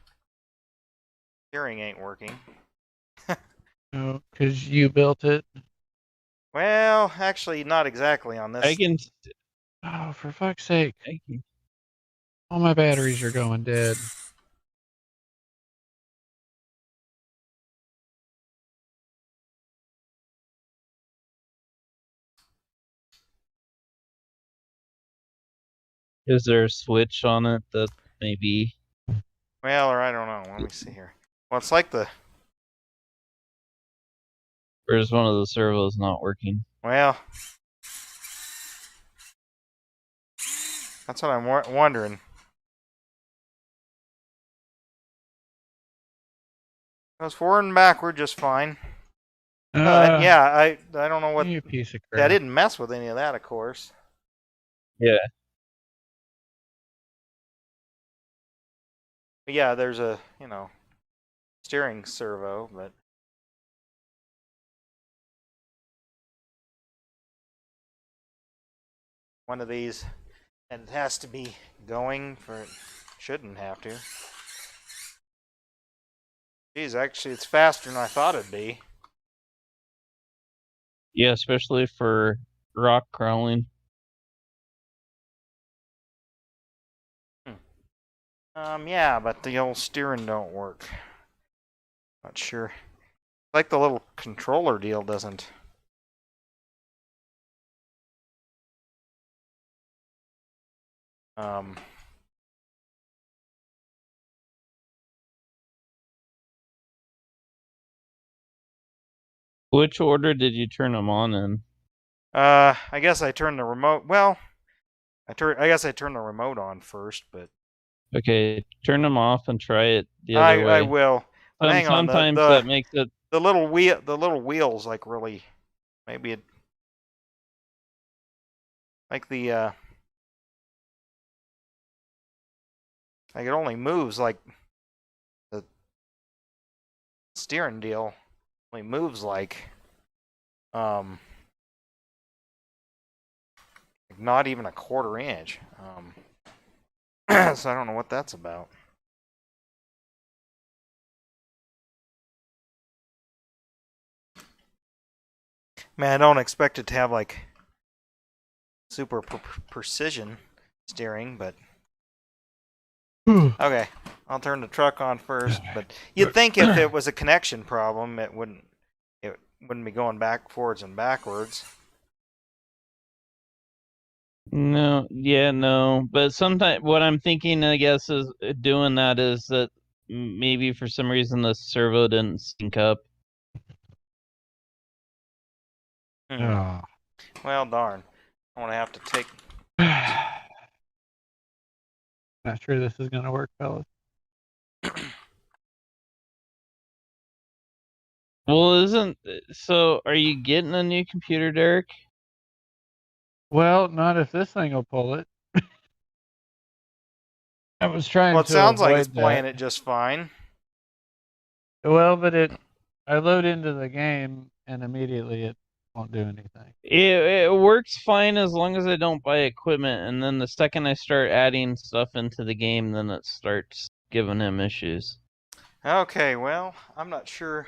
steering ain't working. Oh, because you built it. Well, actually, not exactly on this. I can. Oh, for fuck's sake. I can All my batteries are going dead. Is there a switch on it that maybe? Well, or I don't know. Let me see here. Well, it's like the... Or is one of the servos not working? Well... That's what I'm wondering. Goes forward and backward just fine. Yeah, I don't know what... You piece of crap. Yeah, I didn't mess with any of that, of course. Yeah. But yeah, there's a, steering servo, but... One of these, and it has to be going for it. Shouldn't have to. Geez, actually, it's faster than I thought it'd be. Yeah, especially for rock crawling. Yeah, but the old steering don't work. Not sure. Like the little controller deal doesn't. Which order did you turn them on in? I guess I turned the remote. Well, I guess I turned the remote on first, but Okay, turn them off and try it the other way. I will. Hang on. Sometimes that makes it. The little wheels like really, maybe it like the like it only moves like the steering deal only moves like not even a quarter inch. So I don't know what that's about. Man, I don't expect it to have like super precision steering, but okay, I'll turn the truck on first. But you'd think if it was a connection problem, it wouldn't be going forwards and backwards. No, yeah, no. But sometimes what I'm thinking, I guess, is doing that is that maybe for some reason the servo didn't sync up. Oh. Well, darn. I want to have to take. Not sure this is going to work, fellas. Well, so are you getting a new computer, Derek? Well, not if this thing will pull it. I was trying Well, it to sounds like it's avoid playing that. it just fine. Well, but I load into the game and immediately it won't do anything. It works fine as long as I don't buy equipment, and then the second I start adding stuff into the game, then it starts giving him issues. Okay, well, I'm not sure.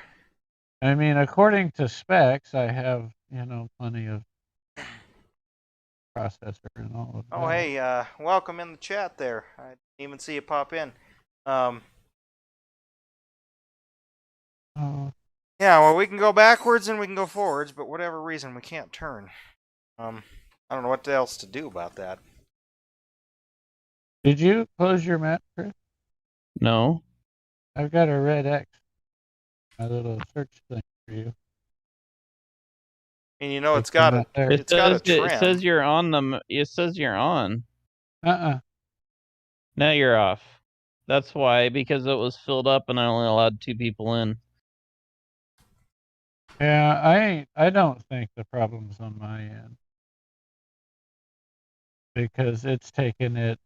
I mean, according to specs, I have, plenty of processor and all of Oh, that. hey, welcome in the chat there. I didn't even see you pop in. Um, Oh, yeah, well, we can go backwards and we can go forwards, but whatever reason, we can't turn. I don't know what else to do about that. did you close your map, Chris? No. I've got a red X, my little search thing for you. And you know, If it's you're got a not there. it's got a trim. It says you're on them. It says you're on. Now you're off. That's why, because it was filled up and I only allowed 2 people in. Yeah, I don't think the problem's on my end. Because it's taken it,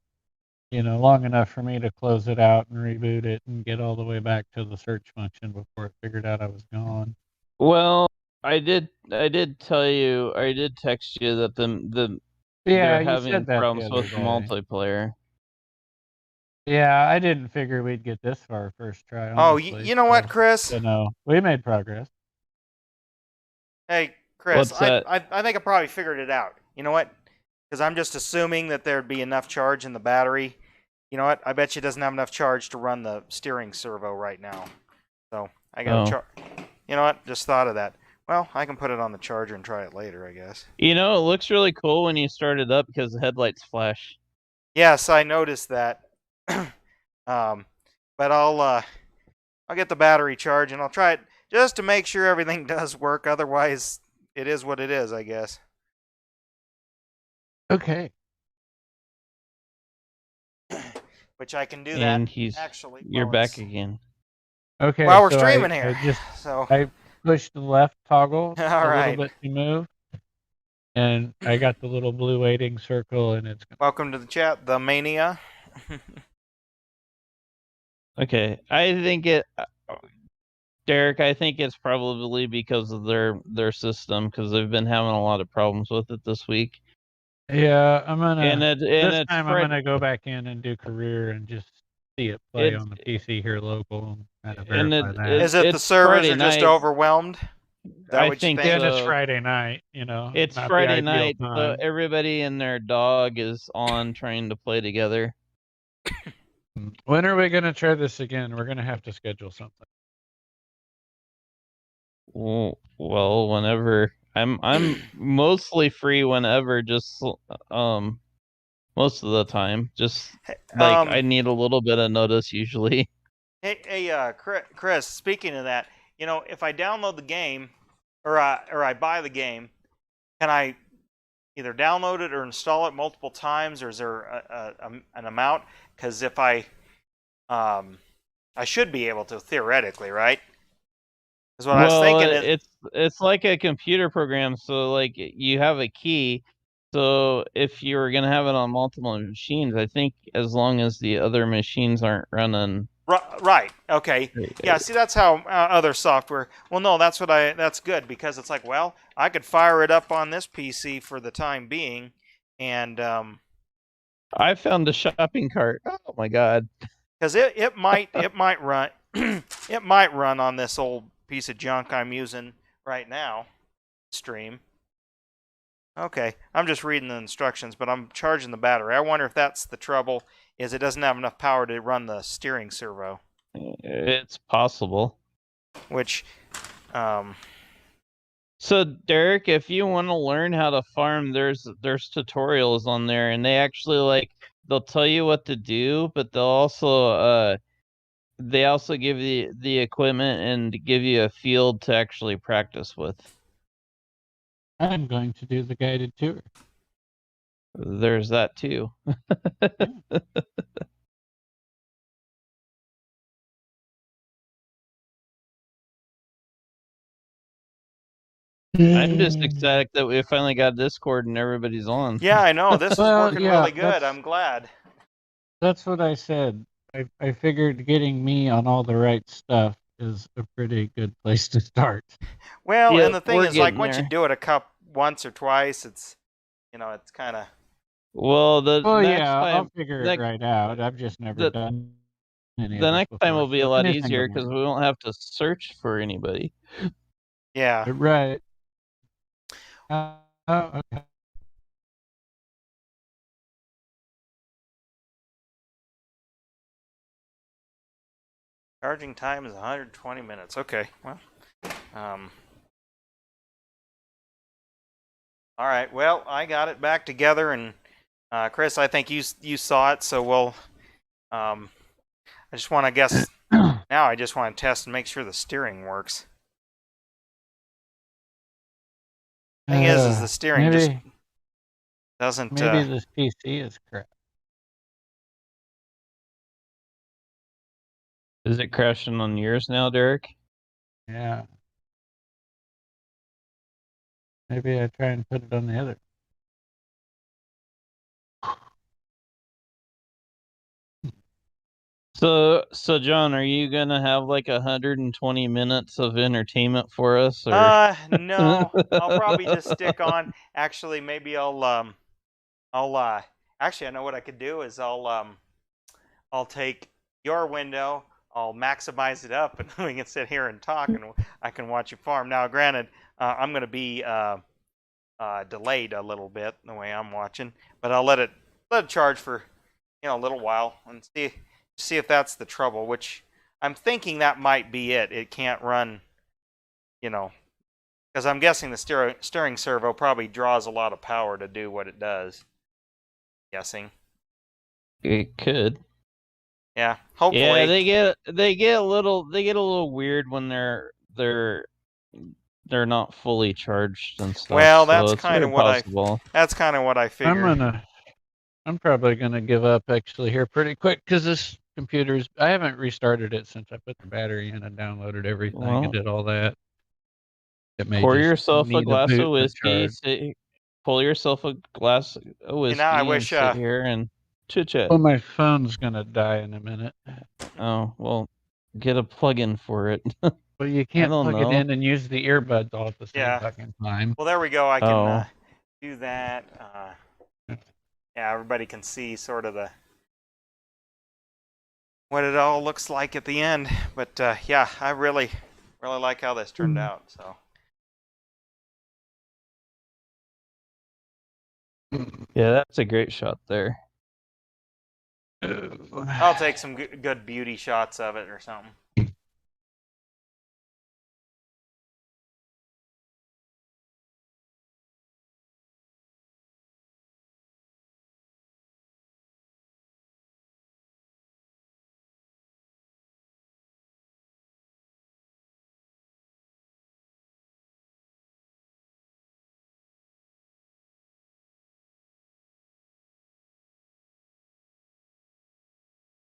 long enough for me to close it out and reboot it and get all the way back to the search function before it figured out I was gone. Well, I did tell you, I did text you that Yeah, they're you having said that the problems other with the day. multiplayer. Yeah, I didn't figure we'd get this far first try, Oh, honestly. you know what, Chris? We made progress. Hey, Chris, What's that? I think I probably figured it out. You know what? Because I'm just assuming that there'd be enough charge in the battery. You know what? I bet you it doesn't have enough charge to run the steering servo right now. So I got to charge. You know what? Just thought of that. Well, I can put it on the charger and try it later, I guess. You know, it looks really cool when you start it up because the headlights flash. Yes, I noticed that. But I'll get the battery charged and I'll try it just to make sure everything does work. Otherwise, it is what it is, I guess. Okay. Which I can do And that actually. you're back again. Okay. While we're so streaming here. I pushed the left toggle All right. little bit to move. And I got the little blue waiting circle and it's Welcome to the chat, the Mania. Okay. Derek, I think it's probably because of their system, because they've been having a lot of problems with it this week. Yeah, I'm gonna. This time I'm gonna go back in and do career and just see it play on the PC here local and kind of verify that. Is it the servers Friday are just night. overwhelmed? I think and it's so. Friday night, It's not Friday the ideal night, time. so everybody and their dog is on trying to play together. When are we gonna try this again? We're gonna have to schedule something. Well, whenever. I'm mostly free whenever, just most of the time. Just like I need a little bit of notice usually. Hey, Chris. Speaking of that, if I download the game, or I buy the game, can I either download it or install it multiple times, or is there an amount? Because if I should be able to theoretically, right? Is what I was thinking. It's like a computer program, so like you have a key. So if you were gonna have it on multiple machines, I think as long as the other machines aren't running. Right. Okay. Yeah. See, that's how other software. Well, no, that's good because it's like, well, I could fire it up on this PC for the time being, and I found a shopping cart. Oh my god. Because it might run it might run on this old piece of junk I'm using right now. Stream. Okay, I'm just reading the instructions, but I'm charging the battery. I wonder if that's the trouble. Is it doesn't have enough power to run the steering servo? It's possible. Which, So Derek, if you want to learn how to farm, there's tutorials on there, and they actually they'll tell you what to do, but they'll also give you the equipment and give you a field to actually practice with. I'm going to do the guided tour. There's that too. I'm just ecstatic that we finally got Discord and everybody's on. Yeah, I know. This is Well, working yeah, really good. I'm glad. That's what I said. I figured getting me on all the right stuff is a pretty good place to start. Well, Yep, and the thing we're is, like, getting once you there. do it once or twice, it's, it's kind of. Well, the Well, next yeah, I'll time, figure it next, right out. I've just never the done any of the this next time before, will be so a it's lot anything to easier because learn. we won't have to search for anybody. Yeah. Right. Oh, okay. Charging time is 120 minutes. Okay. Well. All right. Well, I got it back together, and Chris, I think you saw it, so we'll. I just want to guess. Now I just want to test and make sure the steering works. Thing is the steering just doesn't. Maybe this PC is crap. Is it crashing on yours now, Derek? Yeah. Maybe I try and put it on the other. So John, are you gonna have like 120 minutes of entertainment for us, or? No. I'll probably just stick on. Actually, maybe actually, I know what I could do is I'll take your window, I'll maximize it up, and we can sit here and talk, and I can watch you farm. Now, granted, I'm going to be delayed a little bit the way I'm watching, but I'll let it charge for a little while and see if that's the trouble. Which I'm thinking that might be it. It can't run, because I'm guessing the steering servo probably draws a lot of power to do what it does. Guessing. It could. Yeah, hopefully. Yeah, they get a little weird when they're not fully charged and stuff. Well, so that's it's kind of very what possible. I figured. I'm probably gonna give up actually here pretty quick because this computer's. I haven't restarted it since I put the battery in and downloaded everything Well, and did all that. It may pour just yourself a need glass boot of to whiskey. charge. Pull yourself a glass of whiskey now I and wish, sit here and chit chat. Well, my phone's gonna die in a minute. Oh well, get a plug-in for it. Well, you can't don't plug it know. in and use the earbuds all at the same Yeah. fucking time. Well, there we go. I can Oh. do that. Yeah, everybody can see sort of what it all looks like at the end. But yeah, I really like how this turned out. So Yeah, that's a great shot there. I'll take some good beauty shots of it or something.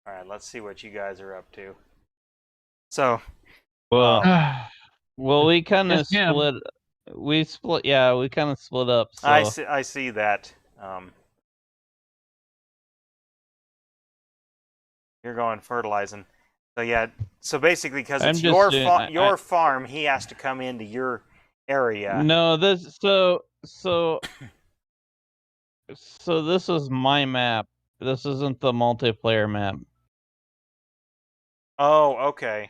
All right, let's see what you guys are up to. So, Well, we kind of Just him. split. We split. Yeah, we kind of split up. So I see that. You're going fertilizing. So yeah. So basically, because it's your farm, he has to come into your area. No, this so this is my map. This isn't the multiplayer map. Oh, okay.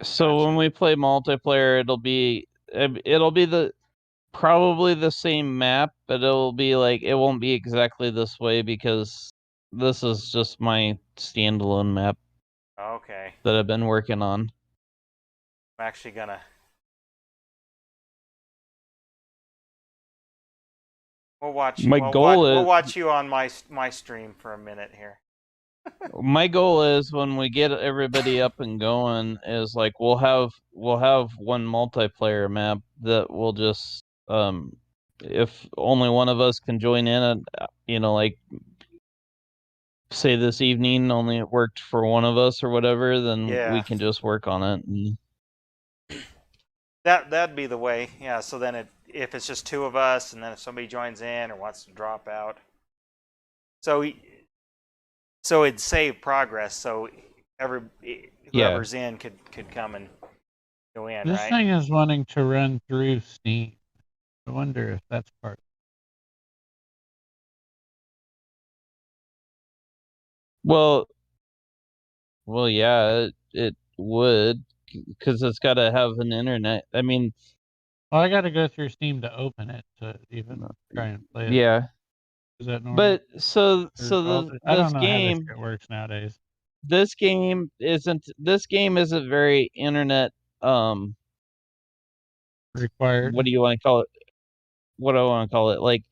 So Gotcha. when we play multiplayer, it'll be probably the same map, but it'll be like it won't be exactly this way because this is just my standalone map. Okay. That I've been working on. I'm actually gonna. We'll watch. We'll watch you on my stream for a minute here. My goal is when we get everybody up and going is like we'll have one multiplayer map that we'll just if only one of us can join in, and like say this evening only it worked for one of us or whatever, then Yeah. we can just work on it. And that'd be the way. Yeah. So then if it's just two of us, and then if somebody joins in or wants to drop out, so it'd save progress. So whoever's in could come and go in, This right? thing is wanting to run through Steam. I wonder if that's part. well, yeah, it would, because it's got to have an internet. I mean, Well, I got to go through Steam to open it to even try and play it. yeah. Is that normal? But so I this don't know game, how this shit works nowadays. this game isn't very internet Required. what do you want to call it? What do I want to call it? Like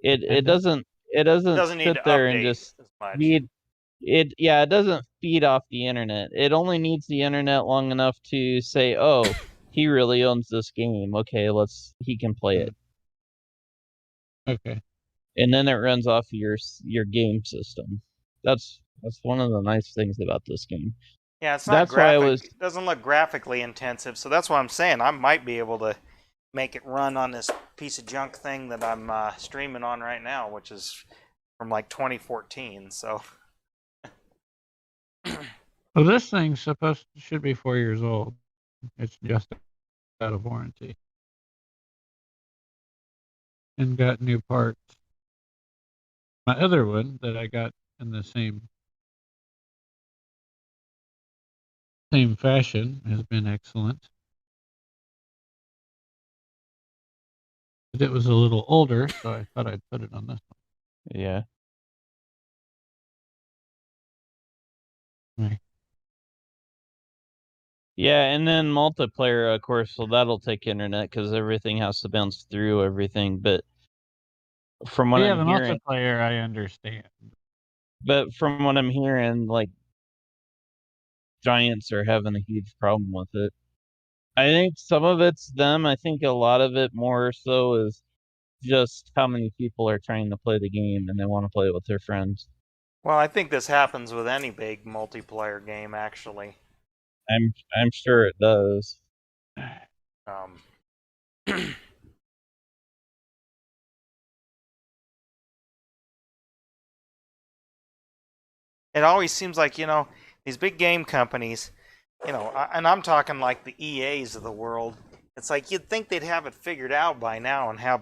it Dependent? it doesn't Doesn't need sit to there and update just as much. feed it. Yeah, it doesn't feed off the internet. It only needs the internet long enough to say, oh, he really owns this game. Okay, he can play it. Okay. And then it runs off your game system. That's one of the nice things about this game. Yeah, it's not That's why it doesn't look graphically intensive, so that's what I'm saying. I might be able to make it run on this piece of junk thing that I'm streaming on right now, which is from like 2014. So, Well, this thing should be 4 years old. It's just out of warranty and got new parts. My other one that I got in the same fashion has been excellent. But it was a little older, so I thought I'd put it on this one. Yeah. Right. Yeah, and then multiplayer, of course, so that'll take internet because everything has to bounce through everything. But from what I'm hearing, multiplayer I understand. But from what I'm hearing, like Giants are having a huge problem with it. I think some of it's them. I think a lot of it more so is just how many people are trying to play the game and they want to play it with their friends. well, I think this happens with any big multiplayer game, actually. I'm sure it does. It always seems like, these big game companies, and I'm talking like the EAs of the world. It's like you'd think they'd have it figured out by now and have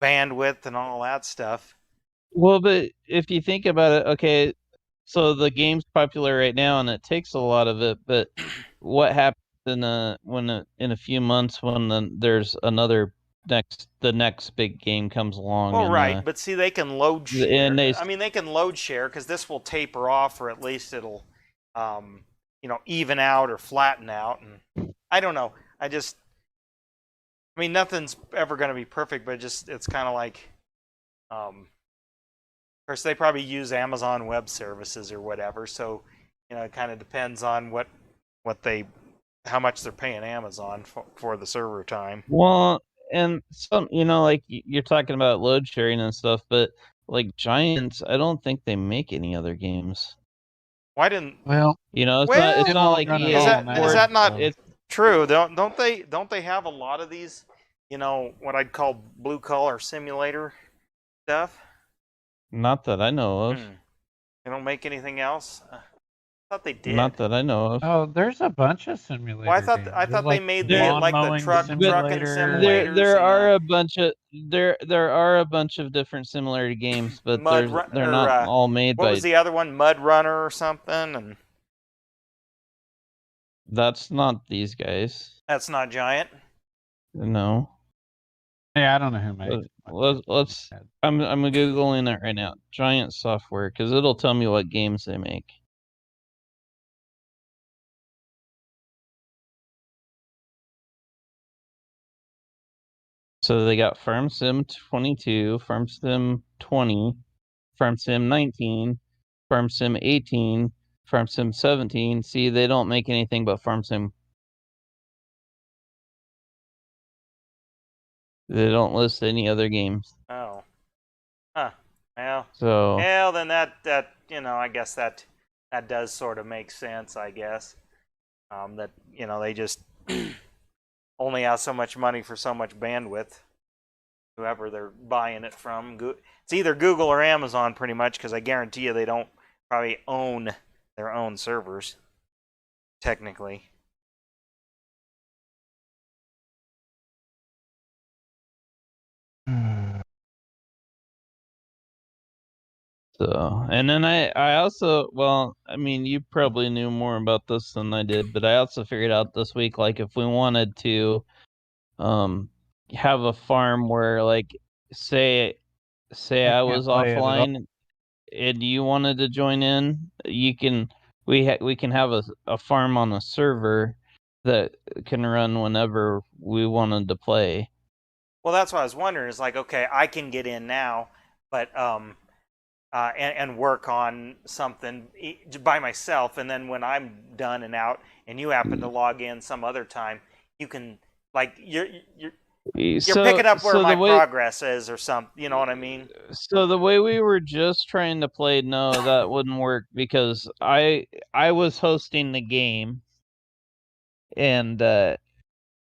bandwidth and all that stuff. Well, but if you think about it, okay, so the game's popular right now and it takes a lot of it, but what happens in a few months when there's the next big game comes along? Well, right, but see, they can load share. And they can load share because this will taper off, or at least it'll, even out or flatten out. And I don't know. Nothing's ever going to be perfect, but it's kind of like, of course, they probably use Amazon Web Services or whatever. So, it kind of depends on how much they're paying Amazon for the server time. Well, and some, like you're talking about load sharing and stuff, but like Giants, I don't think they make any other games. Why didn't? Well, it's not like EA. Is that not true? Don't they have a lot of these, what I'd call blue collar simulator stuff? Not that I know of. They don't make anything else. I thought they did. Not that I know of. Oh, there's a bunch of simulators. Well, I thought they made the trucking simulators. There are a bunch of different similar games, but they're not all made by. What was the other one? Mud Runner or something? And that's not these guys. That's not Giant. No. Yeah, I don't know who made it. Let's. I'm googling that right now. Giant Software, because it'll tell me what games they make. So they got Farm Sim 22, Farm Sim 20, Farm Sim 19, Farm Sim 18, Farm Sim 17. See, they don't make anything but Farm Sim. They don't list any other games. Oh. Huh. Well. So Well, then that I guess that does sort of make sense. I guess that they just only have so much money for so much bandwidth. Whoever they're buying it from, it's either Google or Amazon, pretty much, because I guarantee you they don't probably own their own servers, technically. So, and then I also, well, I mean, you probably knew more about this than I did, but I also figured out this week, like, if we wanted to, have a farm where, like, say I was play it at all. offline and you wanted to join in, we can have a farm on a server that can run whenever we wanted to play. Well, that's what I was wondering. Is like, okay, I can get in now, but and work on something by myself, and then when I'm done and out, and you happen to log in some other time, you can, like, you're picking up where my progress is or something. You know what I mean? So the way we were just trying to play, no, that wouldn't work because I was hosting the game, and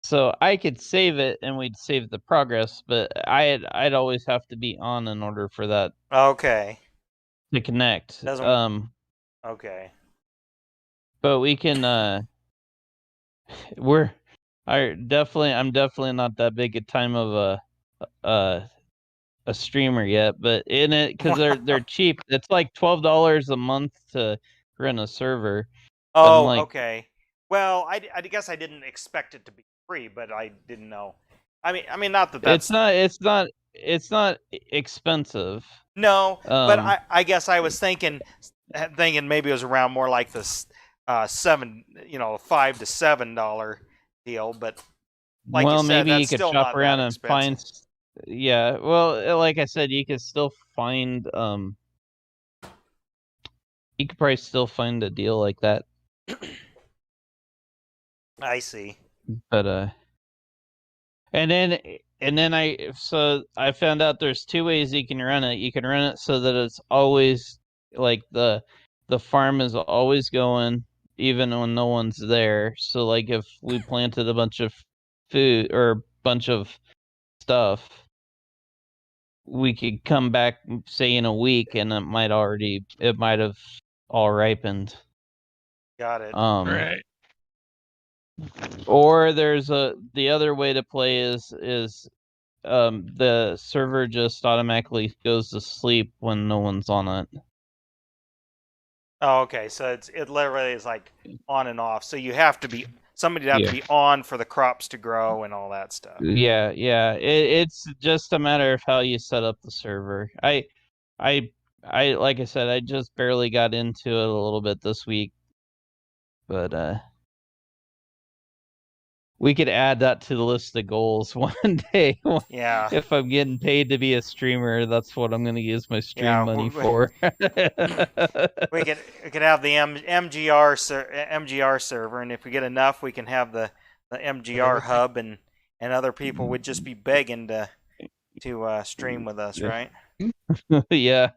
so I could save it and we'd save the progress, but I'd always have to be on in order for that Okay. to connect. Okay. But we can I'm definitely not that big a time of a streamer yet, but in it, because they're cheap. It's like $12 a month to run a server. Oh, like, okay. Well, I guess I didn't expect it to be free, but I didn't know. I mean, not that that's it's not expensive. No, but I guess I was thinking maybe it was around more like this $5 to $7 deal, but like you said, maybe that's you could still shop not around that and expensive. find. Yeah, well, like I said, you could still find you could probably still find a deal like that. I see. But and then I found out there's two ways you can run it. You can run it so that it's always like the farm is always going even when no one's there. So like if we planted a bunch of food or a bunch of stuff, we could come back say in a week and it might have all ripened. Got it. Right. Or there's the other way to play is the server just automatically goes to sleep when no one's on it. Oh, okay. So it literally is like on and off. So you have to be somebody to be on for the crops to grow and all that stuff. Yeah. It's just a matter of how you set up the server. I like I said, I just barely got into it a little bit this week, but we could add that to the list of goals one day. Yeah. If I'm getting paid to be a streamer, that's what I'm going to use my stream money for. we could have the MGR server, and if we get enough, we can have the MGR hub, and other people would just be begging to stream with us, right? Yeah.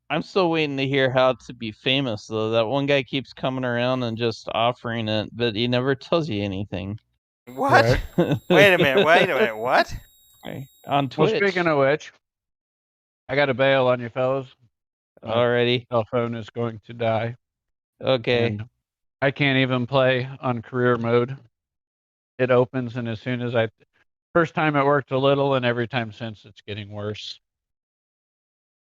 I'm still waiting to hear how to be famous, though. That one guy keeps coming around and just offering it, but he never tells you anything. What? Right. Wait a minute. What? On Twitch. Well, speaking of which, I got to bail on you fellas. Already. Cell phone is going to die. Okay. And I can't even play on career mode. It opens, and as soon as first time it worked a little, and every time since it's getting worse.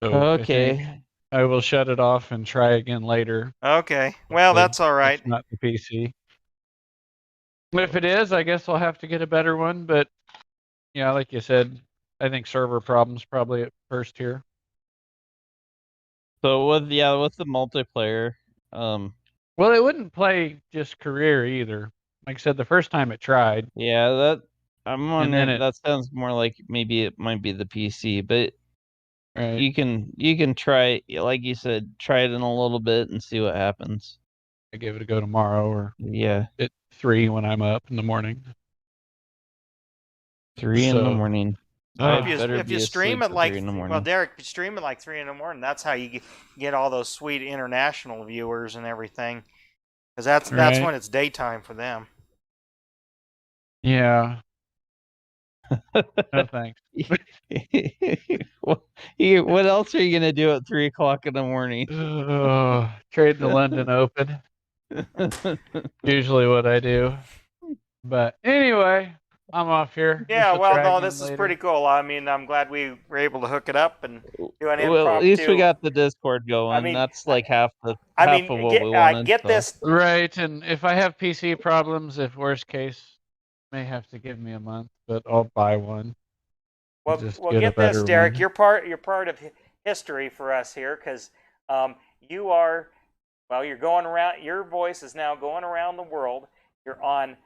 So okay. I will shut it off and try again later. Okay. Well, that's all right. It's not the PC. If it is, I guess I'll have to get a better one. But yeah, like you said, I think server problems probably at first here. So with the multiplayer, well, it wouldn't play just career either. Like I said, the first time it tried. Yeah, I'm wondering. That sounds more like maybe it might be the PC, but right. you can try, like you said, try it in a little bit and see what happens. I give it a go tomorrow or Yeah, at 3 when I'm up in the morning. 3 in the So, morning. Well, I if better you be stream asleep it at like 3 in the well, morning. Derek, if you stream it like 3 in the morning, that's how you get all those sweet international viewers and everything, because that's right. when it's daytime for them. Yeah. No thanks. What else are you gonna do at 3 o'clock in the morning? Trade the London Open. Usually what I do. But anyway, I'm off here. Yeah, We'll well, try no, again this is later. pretty cool. I mean, I'm glad we were able to hook it up and do an Well, at least we impromptu. got the Discord going. I mean, That's like half of what we wanted. get So. this. Right, and if I have PC problems, if worst case, may have to give me a month, but I'll buy one. Well, Just well, get a get this, better Derek. one. You're part of history for us here because you are. Well, you're going around. Your voice is now going around the world. You're on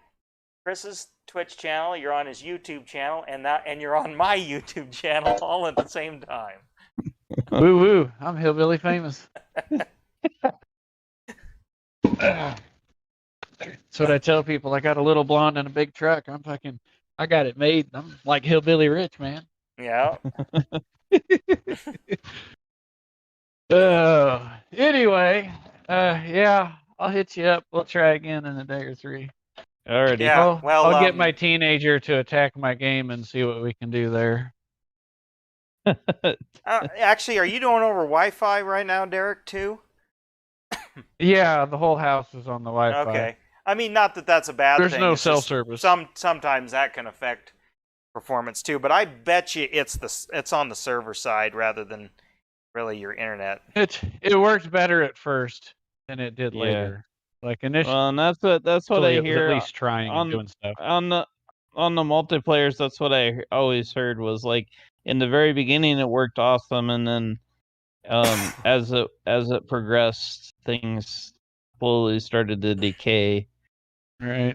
Chris's Twitch channel. You're on his YouTube channel, and you're on my YouTube channel all at the same time. Woo woo! I'm hillbilly famous. That's what I tell people. I got a little blonde and a big truck. I got it made. I'm like hillbilly rich, man. Yeah. Anyway, yeah, I'll hit you up. We'll try again in a day or 3. Alrighty. Yeah. Well, I'll get my teenager to attack my game and see what we can do there. Actually, are you doing over Wi-Fi right now, Derek? Too? Yeah, the whole house is on the Wi-Fi. Okay. I mean, not that that's a bad There's thing. no It's cell just service. Sometimes that can affect performance too. But I bet you it's on the server side rather than really your internet. It worked better at first than it did Yeah. later. Like initially, Well, and that's what I it was hear at least trying and on doing stuff. on the multiplayers. That's what I always heard was like in the very beginning it worked awesome, and then as it progressed, things slowly started to decay. Right.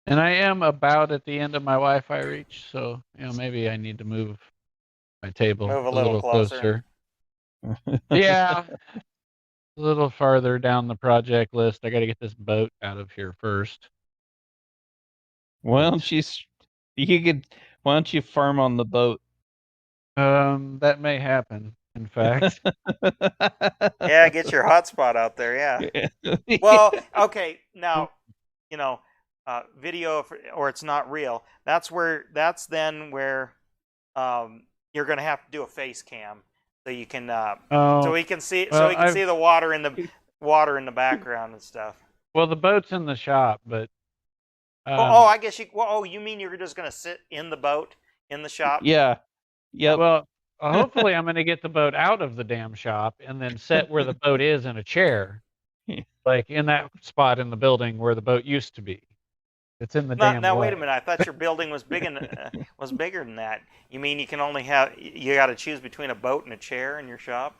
And I am about at the end of my Wi-Fi reach, so maybe I need to move my table Move a little closer. Yeah, a little farther down the project list. I got to get this boat out of here first. Why don't you farm on the boat? That may happen. In fact, Yeah, get your hotspot out there. Yeah. Well, okay. Now, video or it's not real. That's then where you're going to have to do a face cam so you can so we can see see the water in the background and stuff. Well, the boat's in the shop, but I guess you. Well, you mean you're just going to sit in the boat in the shop? Yeah. Yep. Well, hopefully I'm going to get the boat out of the damn shop and then set where the boat is in a chair, like in that spot in the building where the boat used to be. It's in the damn Now way. wait a minute. I thought your building was bigger than that. You mean you can only you got to choose between a boat and a chair in your shop?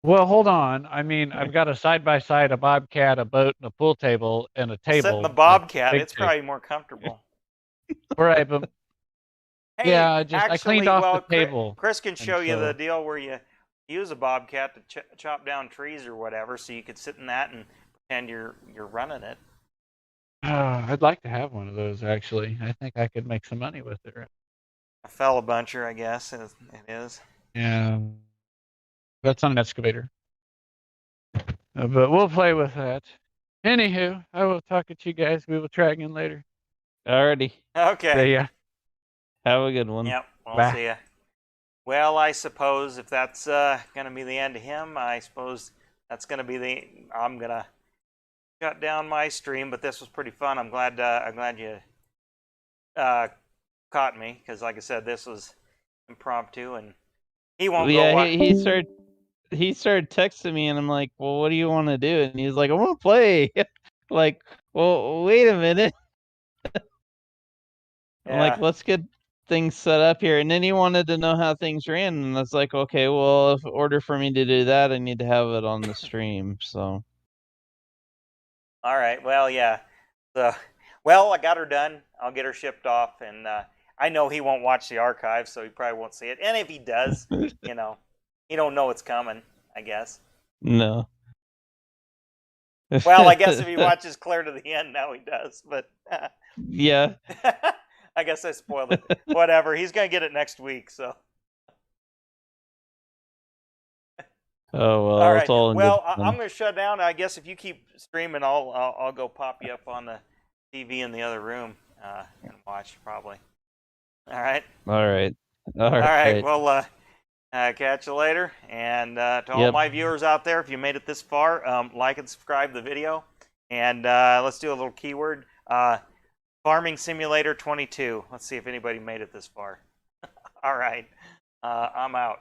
Well, hold on. I mean, I've got a side-by-side, a bobcat, a boat, and a pool table, and a table. Sit in the bobcat. Like It's probably more comfortable. Right, but hey, yeah, I cleaned off the table. Chris can show you the deal where you use a bobcat to chop down trees or whatever, so you could sit in that and pretend you're running it. I'd like to have one of those, actually. I think I could make some money with it. A fella buncher, I guess it is. Yeah, that's on an excavator. But we'll play with that. Anywho, I will talk at you guys. We will try again later. Alrighty. Okay. See ya. Have a good one. Yep. I'll Bye. see ya. Well, I suppose if that's going to be the end of him, I suppose that's going to be I'm going to shut down my stream. But this was pretty fun. I'm glad you caught me because, like I said, this was impromptu, and he won't go. Yeah, he started texting me, and I'm like, "Well, what do you want to do?" And he's like, "I want to play." Like, well, wait a minute. I'm like, let's get things set up here. And then he wanted to know how things ran, and I was like, okay, well, in order for me to do that, I need to have it on the stream. So. All right. Well, yeah. So, I got her done. I'll get her shipped off, and I know he won't watch the archive, so he probably won't see it. And if he does, he don't know it's coming, I guess. No. Well, I guess if he watches clear to the end, now he does. But Yeah. I guess I spoiled it. Whatever. He's gonna get it next week. So. Oh well, All right. it's all in Well, good I'm fun. gonna shut down. I guess if you keep streaming, I'll go pop you up on the TV in the other room and watch probably. All right. All right. All All right. right. Well, catch you later. And to all Yep. my viewers out there, if you made it this far, like and subscribe the video. And let's do a little keyword. Farming Simulator 22. Let's see if anybody made it this far. All right. I'm out.